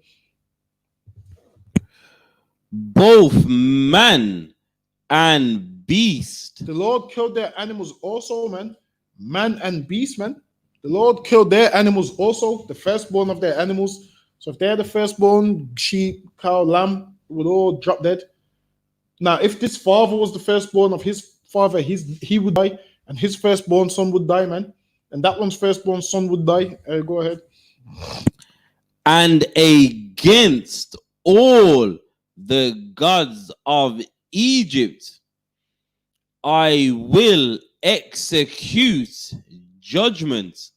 Both man and beast. The Lord killed their animals also, man. Man and beast, man. The Lord killed their animals also, the firstborn of their animals. So if they're the firstborn, sheep, cow, lamb, would all drop dead. Now, if this father was the firstborn of his father, he would die, and his firstborn son would die, man. And that one's firstborn son would die. Go ahead. And against all the gods of Egypt, I will execute judgment.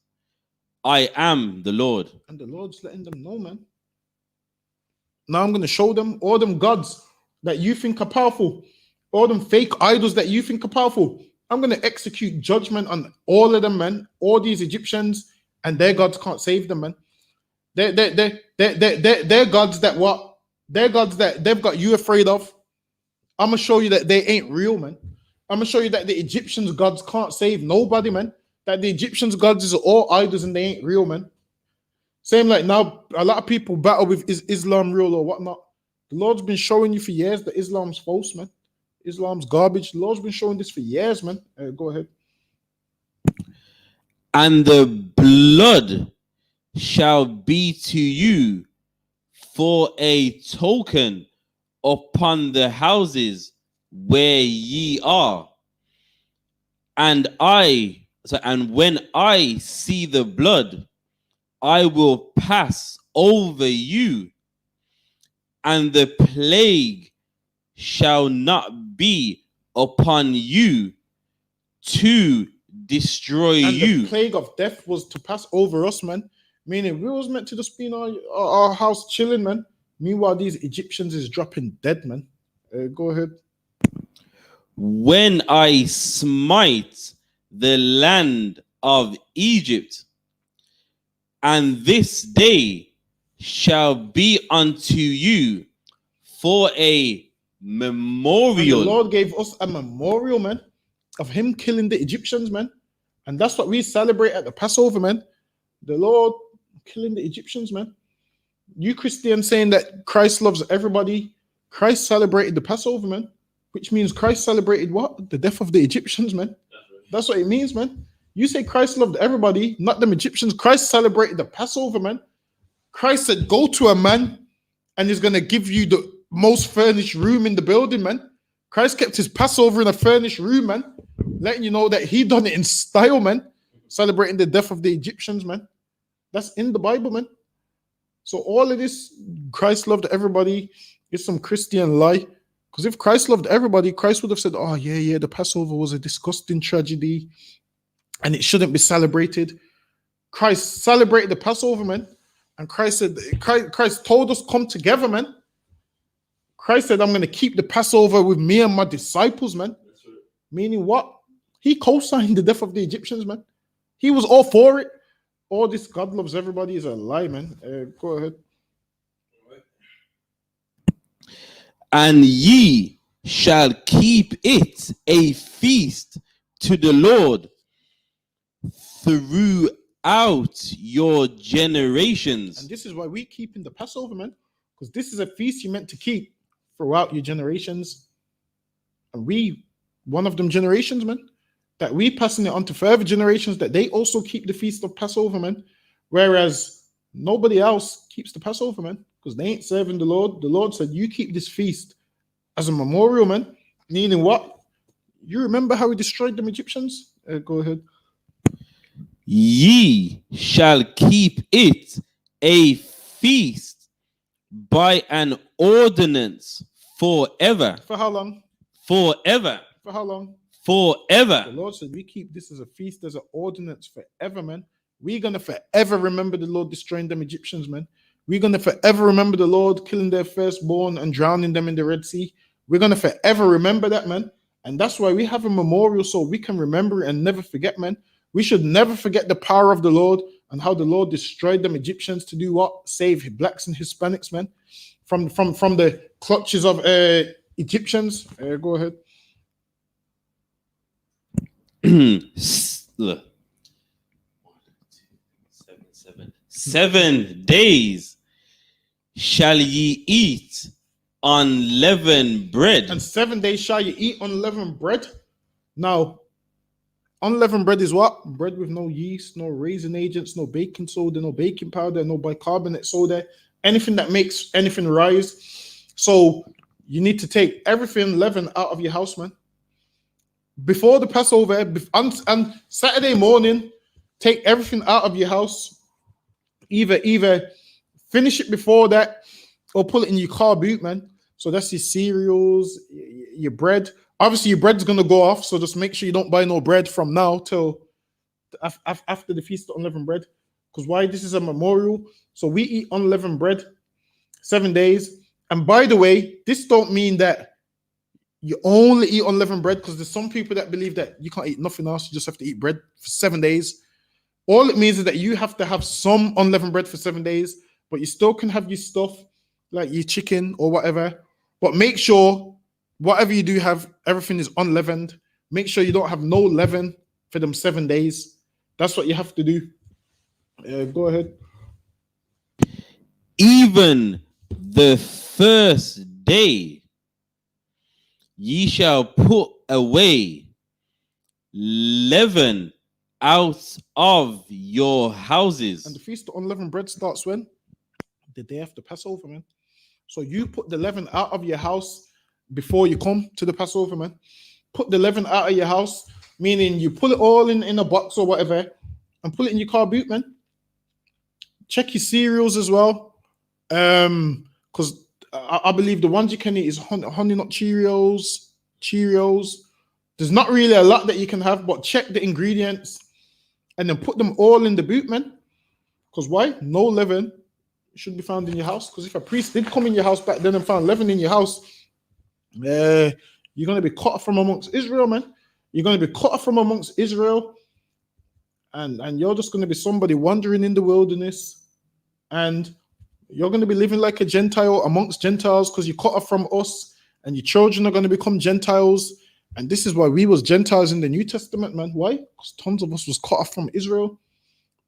I am the Lord. And the Lord's letting them know, man. Now I'm going to show them all them gods that you think are powerful, all them fake idols that you think are powerful. I'm going to execute judgment on all of them, man. All these Egyptians and their gods can't save them, man. They're gods that what? They're gods that they've got you afraid of. I'm going to show you that they ain't real, man. I'm going to show you that the Egyptians' gods can't save nobody, man. That the Egyptians' gods is all idols and they ain't real, man. Same like now, a lot of people battle with is Islam real or whatnot. The Lord's been showing you for years that Islam's false, man. Islam's garbage. The Lord's been showing this for years, man. Go ahead. And the blood shall be to you for a token upon the houses where ye are. And when I see the blood, I will pass over you, and the plague shall not be upon you to destroy And you. the plague of death was to pass over us, man. Meaning we was meant to just be in our house chilling, man. Meanwhile, these Egyptians is dropping dead, man. Go ahead. When I smite the land of Egypt, and this day shall be unto you for a And the memorial. Lord gave us a memorial, man, of him killing the Egyptians, man. And that's what we celebrate at the Passover, man. The Lord killing the Egyptians, man. You Christians saying that Christ loves everybody. Christ celebrated the Passover, man. Which means Christ celebrated what? The death of the Egyptians, man. That's what it means, man. You say Christ loved everybody, not them Egyptians. Christ celebrated the Passover, man. Christ said, go to a man and he's going to give you the most furnished room in the building, man. Christ kept his Passover in a furnished room, man. Letting you know that he done it in style, man. Celebrating the death of the Egyptians, man. That's in the Bible, man. So all of this, Christ loved everybody, is some Christian lie. Because if Christ loved everybody, Christ would have said, oh, yeah, the Passover was a disgusting tragedy and it shouldn't be celebrated. Christ celebrated the Passover, man. And Christ said, Christ told us, come together, man. Christ said, I'm going to keep the Passover with me and my disciples, man. Meaning what? He co-signed the death of the Egyptians, man. He was all for it. All this God loves everybody is a lie, man. Go ahead. And ye shall keep it a feast to the Lord throughout your generations. And this is why we keep in the Passover, man. Because this is a feast you meant to keep throughout your generations. And we, one of them generations, man, that we passing it on to further generations, that they also keep the feast of Passover, man. Whereas nobody else keeps the Passover, man, because they ain't serving the Lord. The Lord said, you keep this feast as a memorial, man. Meaning what? You remember how he destroyed them Egyptians? Go ahead. Ye shall keep it a feast by an ordinance forever. For how long? Forever. For how long? Forever. The Lord said, we keep this as a feast, as an ordinance forever, man. We're going to forever remember the Lord destroying them Egyptians, man. We're going to forever remember the Lord killing their firstborn and drowning them in the Red Sea. We're going to forever remember that, man. And that's why we have a memorial, so we can remember it and never forget, man. We should never forget the power of the Lord and how the Lord destroyed them Egyptians to do what? Save blacks and Hispanics, man, from the clutches of Egyptians. Go ahead. Look. 7 days shall ye eat unleavened bread. And 7 days shall you eat unleavened bread. Now, unleavened bread is what? Bread with no yeast, no raisin agents, no baking soda, no baking powder, no bicarbonate soda, anything that makes anything rise. So you need to take everything leaven out of your house, man. Before the Passover, and Saturday morning, take everything out of your house. Either finish it before that or pull it in your car boot, man. So that's your cereals, your bread. Obviously, your bread's going to go off, so just make sure you don't buy no bread from now till after the Feast of Unleavened Bread. Because why? This is a memorial. So we eat unleavened bread 7 days. And by the way, this don't mean that you only eat unleavened bread, because there's some people that believe that you can't eat nothing else. You just have to eat bread for 7 days. All it means is that you have to have some unleavened bread for 7 days, but you still can have your stuff like your chicken or whatever. But make sure whatever you do have, everything is unleavened. Make sure you don't have no leaven for them 7 days. That's what you have to do. Go ahead. Even the first day ye shall put away leaven out of your houses. And the Feast of Unleavened Bread starts when? The day after Passover, man. So you put the leaven out of your house before you come to the Passover, man. Put the leaven out of your house, meaning you pull it all in a box or whatever and put it in your car boot, man. Check your cereals as well. Because I believe the ones you can eat is honey nut Cheerios, There's not really a lot that you can have, but check the ingredients and then put them all in the boot, man. Because why? No leaven should be found in your house. Because if a priest did come in your house back then and found leaven in your house, you're going to be cut off from amongst Israel, man. You're going to be cut off from amongst Israel. And you're just going to be somebody wandering in the wilderness. And you're going to be living like a Gentile amongst Gentiles because you're cut off from us. And your children are going to become Gentiles. And this is why we was Gentiles in the New Testament, man. Why? Because tons of us was cut off from Israel.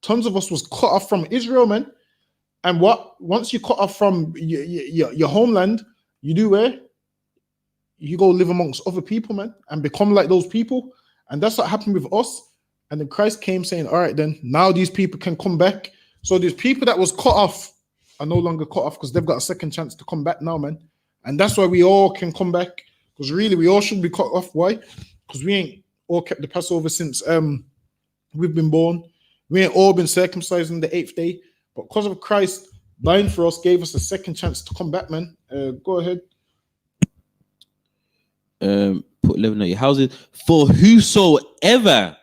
Tons of us was cut off from Israel, man. And what? Once you cut off from your homeland, you do where? You go live amongst other people, man, and become like those people. And that's what happened with us. And then Christ came saying, all right, then now these people can come back. So these people that was cut off are no longer cut off because they've got a second chance to come back now, man. And that's why we all can come back. Because really, we all should be cut off. Why? Because we ain't all kept the Passover since we've been born. We ain't all been circumcised on the 8th day. But because of Christ dying for us, gave us a second chance to come back, man. Go ahead. Put leaven at your houses. For whosoever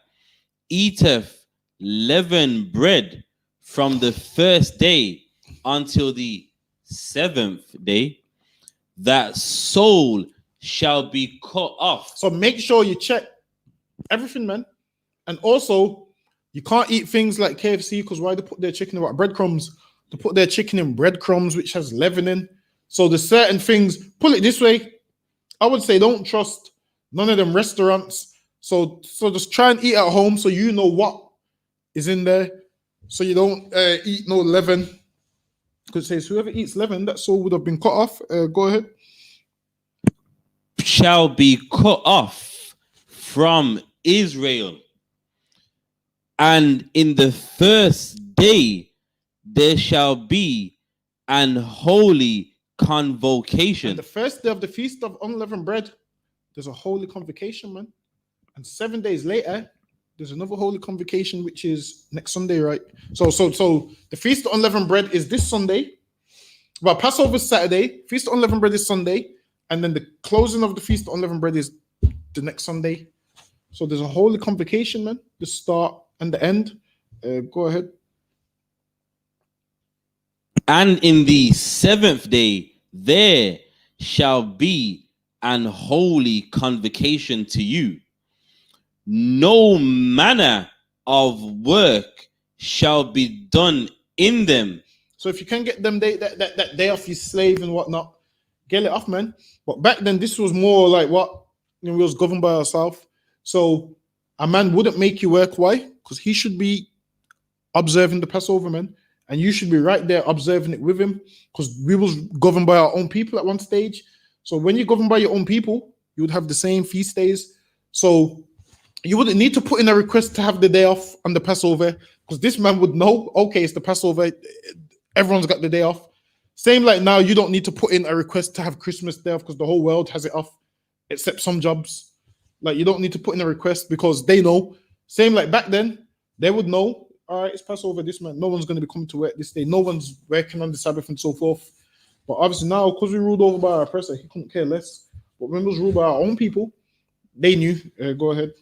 eateth leavened bread from the first day until the 7th day, that soul shall be cut off. So make sure you check everything, man. And also, you can't eat things like KFC because why they put their chicken in what? Breadcrumbs. They put their chicken in breadcrumbs, which has leaven in. So there's certain things. Put it this way, I would say don't trust none of them restaurants. So just try and eat at home so you know what is in there. So you don't eat no leaven. Because it says whoever eats leaven, that soul would have been cut off. Go ahead. Shall be cut off from Israel. And in the first day there shall be an holy convocation. And the first day of the feast of unleavened bread, there's a holy convocation, man. And 7 days later, there's another holy convocation, which is next Sunday, right? So the feast of unleavened bread is this Sunday. Well, Passover is Saturday, feast of unleavened bread is Sunday, and then the closing of the feast of unleavened bread is the next Sunday. So there's a holy convocation, man. The start and the end. Go ahead. And in the 7th day there shall be an holy convocation to you. No manner of work shall be done in them. So if you can get them that day off, your slave and whatnot, get it off, man. But back then, this was more like what? We was governed by ourselves. So a man wouldn't make you work. Why? Because he should be observing the Passover, man. And you should be right there observing it with him. Because we was governed by our own people at one stage. So when you're governed by your own people, you would have the same feast days. So you wouldn't need to put in a request to have the day off on the Passover. Because this man would know, okay, it's the Passover. Everyone's got the day off. Same like now, you don't need to put in a request to have Christmas day off because the whole world has it off, except some jobs. Like you don't need to put in a request because they know. Same like back then, they would know, all right, it's Passover this month. No one's going to be coming to work this day. No one's working on the Sabbath and so forth. But obviously now, because we ruled over by our oppressor, he couldn't care less. But when it was ruled by our own people, they knew. Go ahead.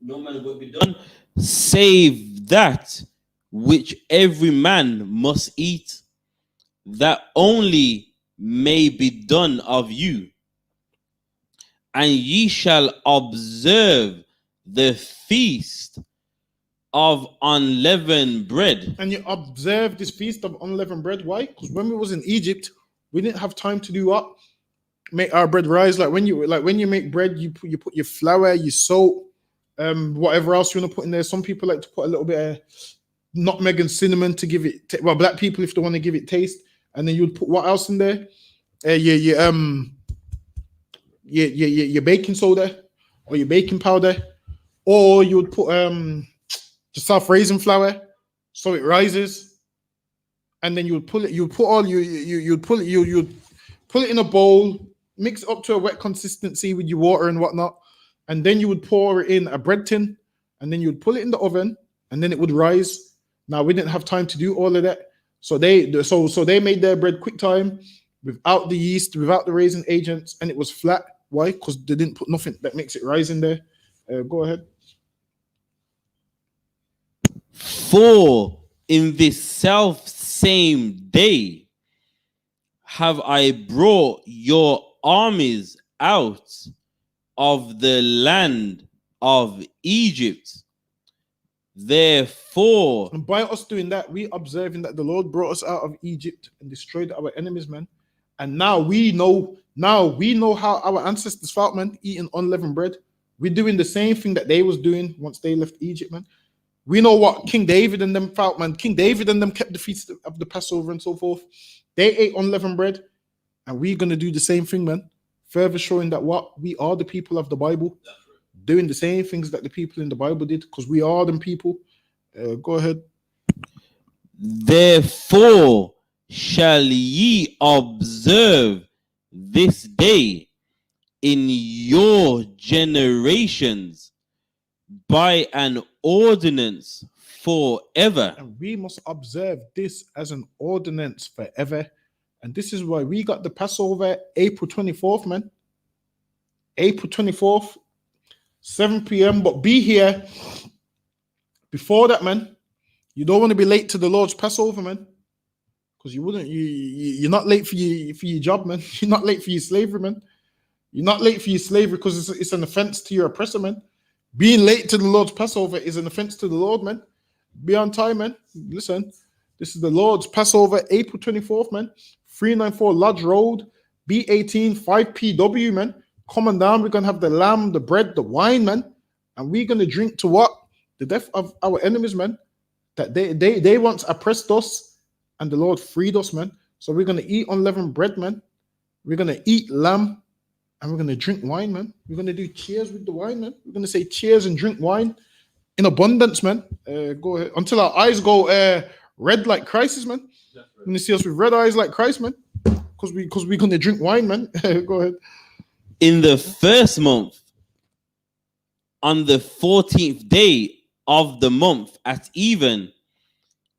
No man will be done save that which every man must eat, that only may be done of you. And ye shall observe the feast of unleavened bread. And you observe this feast of unleavened bread. Why? Because when we was in Egypt, we didn't have time to do what? Make our bread rise. Like when you make bread, you put your flour, your salt, whatever else you want to put in there. Some people like to put a little bit of nutmeg and cinnamon to give it. Well, black people if they want to give it taste, and then you would put what else in there? Your baking soda or your baking powder, or you would put just self-raising flour so it rises, and then you would pull it. You would put all you'd pull it in a bowl, mix it up to a wet consistency with your water and whatnot, and then you would pour it in a bread tin, and then you would pull it in the oven, and then it would rise. Now we didn't have time to do all of that, so they made their bread quick time, without the yeast, without the raising agents, and it was flat. Why? Because they didn't put nothing that makes it rise in there. Go ahead. For in this self same day have I brought your armies out of the land of Egypt. Therefore, And by us doing that, we observing that the Lord brought us out of Egypt and destroyed our enemies, man. And now we know how our ancestors felt, man, eating unleavened bread. We're doing the same thing that they was doing once they left Egypt, man. We know what King David and them felt, man. King David and them kept the feast of the Passover and so forth. They ate unleavened bread, and we're gonna do the same thing, man. Further showing that what we are the people of the Bible, doing the same things that the people in the Bible did, because we are them people. Go ahead. therefore shall ye observe this day in your generations by an ordinance forever. And we must observe this as an ordinance forever. And this is why we got the Passover April 24th, man. April 24th, 7 p.m. But be here before that, man. You don't want to be late to the Lord's Passover, man. Because you're not late for your job, man. You're not late for your slavery, man. You're not late for your slavery because it's an offense to your oppressor, man. Being late to the Lord's Passover is an offense to the Lord, man. Be on time, man. Listen, this is the Lord's Passover, April 24th, man. 394 Lodge Road, B18 5PW, man. Come on down. We're going to have the lamb, the bread, the wine, man. And we're going to drink to what? The death of our enemies, man. That they once oppressed us and the Lord freed us, man. So we're going to eat unleavened bread, man. We're going to eat lamb and we're going to drink wine, man. We're going to do cheers with the wine, man. We're going to say cheers and drink wine in abundance, man. Go ahead. Until our eyes go red like Christ's, man. You're going to see us with red eyes like Christ, man. Because we're going to drink wine, man. Go ahead. In the first month, on the 14th day of the month at even,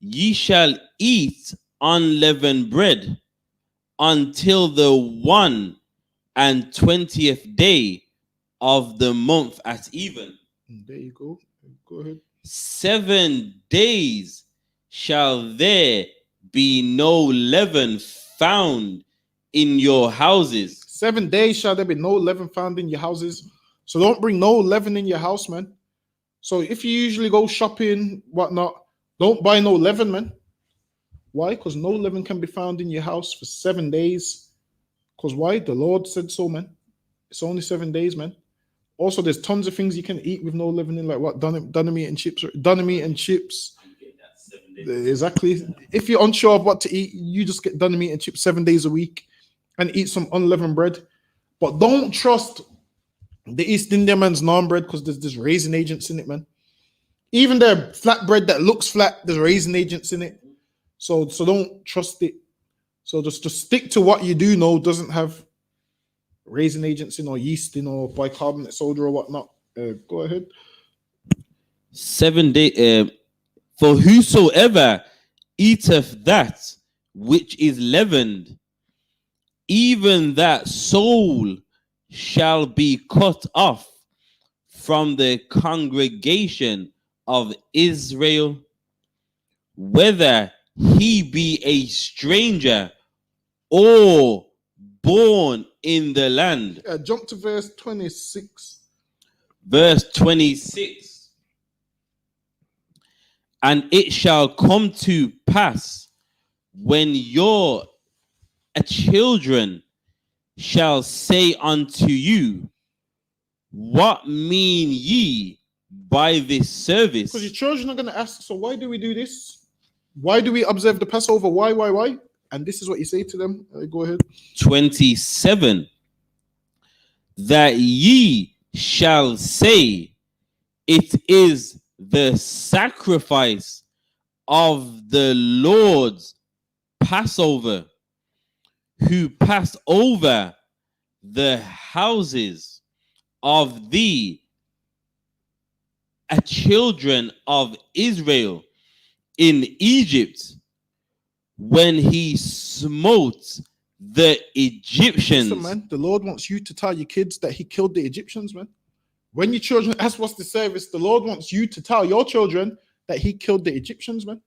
ye shall eat unleavened bread until the 21st day of the month at even. There you go. Go ahead. 7 days shall there be no leaven found in your houses. 7 days shall there be no leaven found in your houses. So don't bring no leaven in your house, man. So if you usually go shopping, whatnot, don't buy no leaven, man. Why? Because no leaven can be found in your house for 7 days. Because why? The Lord said so, man. It's only 7 days, man. Also, there's tons of things you can eat with no leaven in, like what? Dunner meat and chips. Dunner meat and chips. Exactly. If you're unsure of what to eat, you just get dunner meat and chips 7 days a week and eat some unleavened bread. But don't trust the East Indian man's naan bread because there's raisin agents in it, man. Even their flat bread that looks flat, there's raisin agents in it. So don't trust it. So just stick to what you do know doesn't have raisin agents in or yeast in or bicarbonate soda or whatnot. Go ahead. 7 days. For whosoever eateth that which is leavened, even that soul shall be cut off from the congregation of Israel, whether he be a stranger or born in the land. Jump to verse 26. Verse 26. And it shall come to pass when your children shall say unto you, what mean ye by this service? Because your children are going to ask, so why do we do this? Why do we observe the Passover? Why? And this is what you say to them. Go ahead. 27. That ye shall say, it is the sacrifice of the Lord's Passover, who passed over the houses of the children of Israel in Egypt, when he smote the Egyptians. Listen, man, the Lord wants you to tell your kids that he killed the Egyptians, man. When your children ask what's the service, the Lord wants you to tell your children that he killed the Egyptians, man.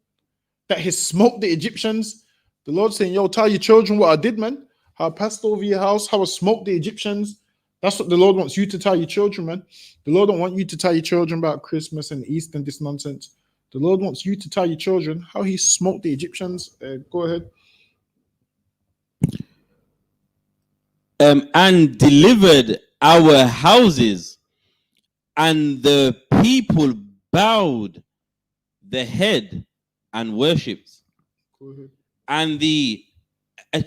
That he smoked the Egyptians. The Lord saying, yo, tell your children what I did, man. How I passed over your house, how I smoked the Egyptians. That's what the Lord wants you to tell your children, man. The Lord don't want you to tell your children about Christmas and Easter and this nonsense. The Lord wants you to tell your children how he smoked the Egyptians. Go ahead. And delivered our houses, and the people bowed the head and worshipped. Go ahead. And the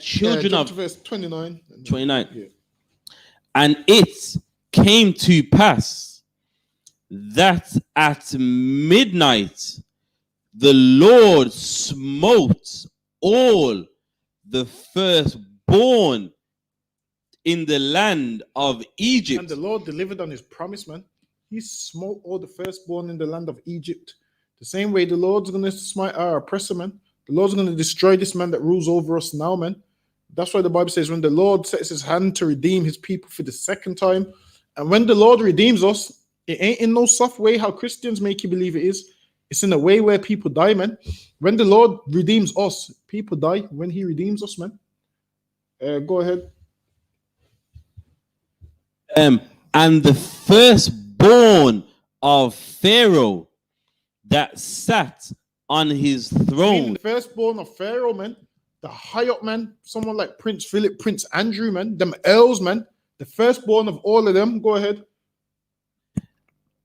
children jump of to verse 29. 29. Yeah. And it came to pass that at midnight the Lord smote all the firstborn in the land of Egypt. And the Lord delivered on his promise, man. He smote all the firstborn in the land of Egypt. The same way the Lord's going to smite our oppressor, man. The Lord's going to destroy this man that rules over us now, man. That's why the Bible says when the Lord sets his hand to redeem his people for the second time, and when the Lord redeems us, it ain't in no soft way how Christians make you believe it is. It's in a way where people die, man. When the Lord redeems us, people die. When he redeems us, man. Go ahead. And the firstborn of Pharaoh that sat on his throne. The firstborn of Pharaoh, man. The high up, man. Someone like Prince Philip, Prince Andrew, man. Them earls, man. The firstborn of all of them. Go ahead.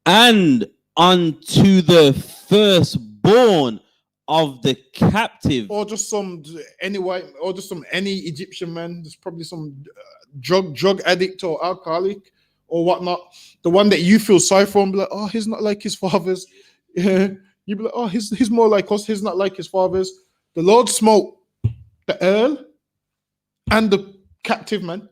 And unto the firstborn of the captive. Or just some any white, or just some any Egyptian man. There's probably some drug addict or alcoholic or whatnot. The one that you feel sorry for and be like, oh, he's not like his fathers. Yeah. You be like, oh, he's more like us. He's not like his fathers. The Lord smote the earl and the captive, man.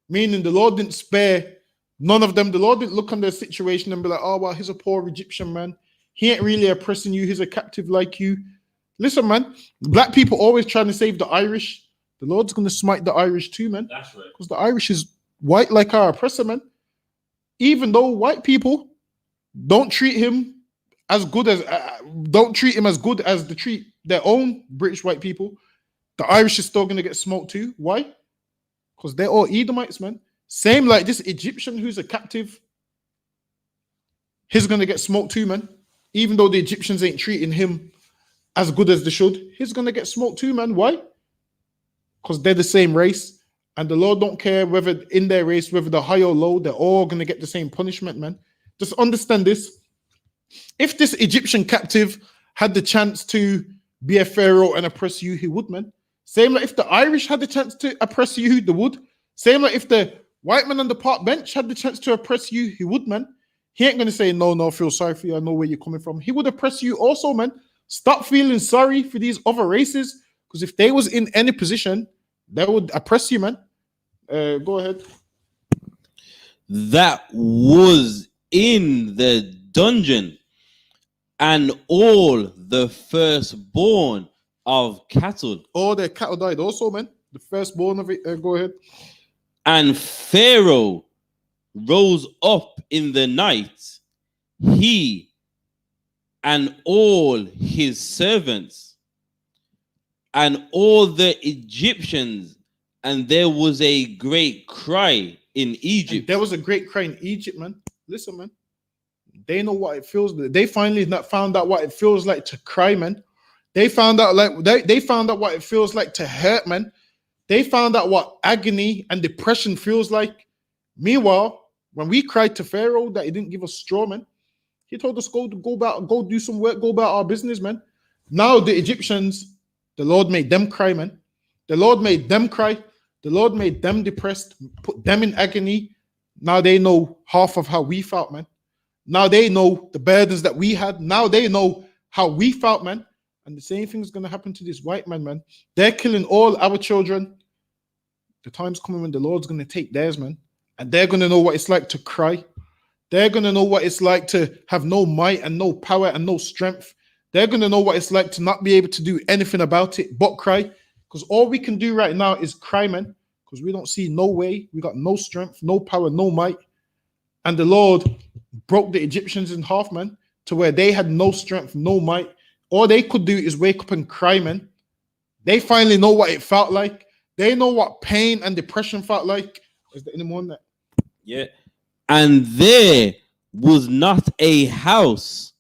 Meaning the Lord didn't spare none of them. The Lord didn't look on their situation and be like, oh, well, he's a poor Egyptian man. He ain't really oppressing you. He's a captive like you. Listen, man, black people always trying to save the Irish. The Lord's going to smite the Irish too, man. That's right. Because the Irish is white like our oppressor, man. Even though white people don't treat him as good as, they treat their own British white people, the Irish is still going to get smoked too. Why? Because they're all Edomites, man. Same like this Egyptian who's a captive. He's going to get smoked too, man. Even though the Egyptians ain't treating him as good as they should, he's going to get smoked too, man. Why? Because they're the same race. And the Lord don't care whether in their race, whether they're high or low, they're all going to get the same punishment, man. Just understand this. If this Egyptian captive had the chance to be a pharaoh and oppress you, he would, man. Same like if the Irish had the chance to oppress you, they would. Same like if the white man on the park bench had the chance to oppress you, he would, man. He ain't going to say, no, feel sorry for you. I know where you're coming from. He would oppress you also, man. Stop feeling sorry for these other races, because if they was in any position, they would oppress you, man. Go ahead. That was in the dungeon, and all the firstborn of cattle. All their cattle died also, man. The firstborn of it. Go ahead. And Pharaoh rose up in the night, he and all his servants and all the Egyptians, and there was a great cry in Egypt. And there was a great cry in Egypt, man. Listen, man. They know what it feels like. They finally found out what it feels like to cry, man. They found out they found out what it feels like to hurt, man. They found out what agony and depression feels like. Meanwhile, when we cried to Pharaoh that he didn't give us straw, man, he told us go do some work, go about our business, man. Now the Egyptians, the Lord made them cry, man. The Lord made them cry. The Lord made them depressed, put them in agony. Now they know half of how we felt, man. Now they know the burdens that we had. Now they know how we felt, man. And the same thing is going to happen to this white man, man. They're killing all our children. The time's coming when the Lord's going to take theirs, man. And they're going to know what it's like to cry. They're going to know what it's like to have no might and no power and no strength. They're going to know what it's like to not be able to do anything about it but cry. Because all we can do right now is cry, man. because we don't see no way. We got no strength, no power, no might. And the Lord broke the Egyptians in half, man, to where they had no strength, no might. All they could do is wake up and cry, man. They finally know what it felt like. They know what pain and depression felt like. Is there anyone that? Yeah. And there was not a house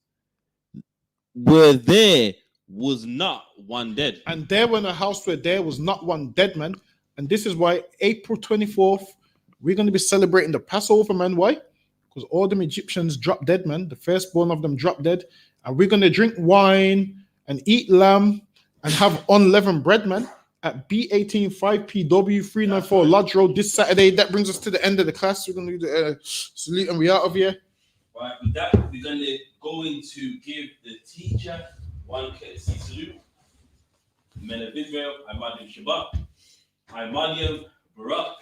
where there was not one dead. And there were in a house where there was not one dead, man. And this is why April 24th, we're going to be celebrating the Passover, man. Why? Because all them Egyptians dropped dead, man. The firstborn of them dropped dead. And we're going to drink wine and eat lamb and have unleavened bread, man, at B18 5PW 394 Lodge Road this Saturday. That brings us to the end of the class. We're going to do the salute and we out of here. Right, with that, we're going to go into give the teacher one courtesy salute. Men of Israel, Imadim Shabbat, Imadim Barak,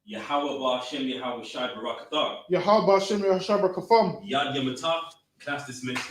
Yahweh Ba'Shem, Yahweh Shai Barak Atar, Yahweh Ba'Shem, Yahweh Shai Barak Atar. Yad Yamatah, class dismissed.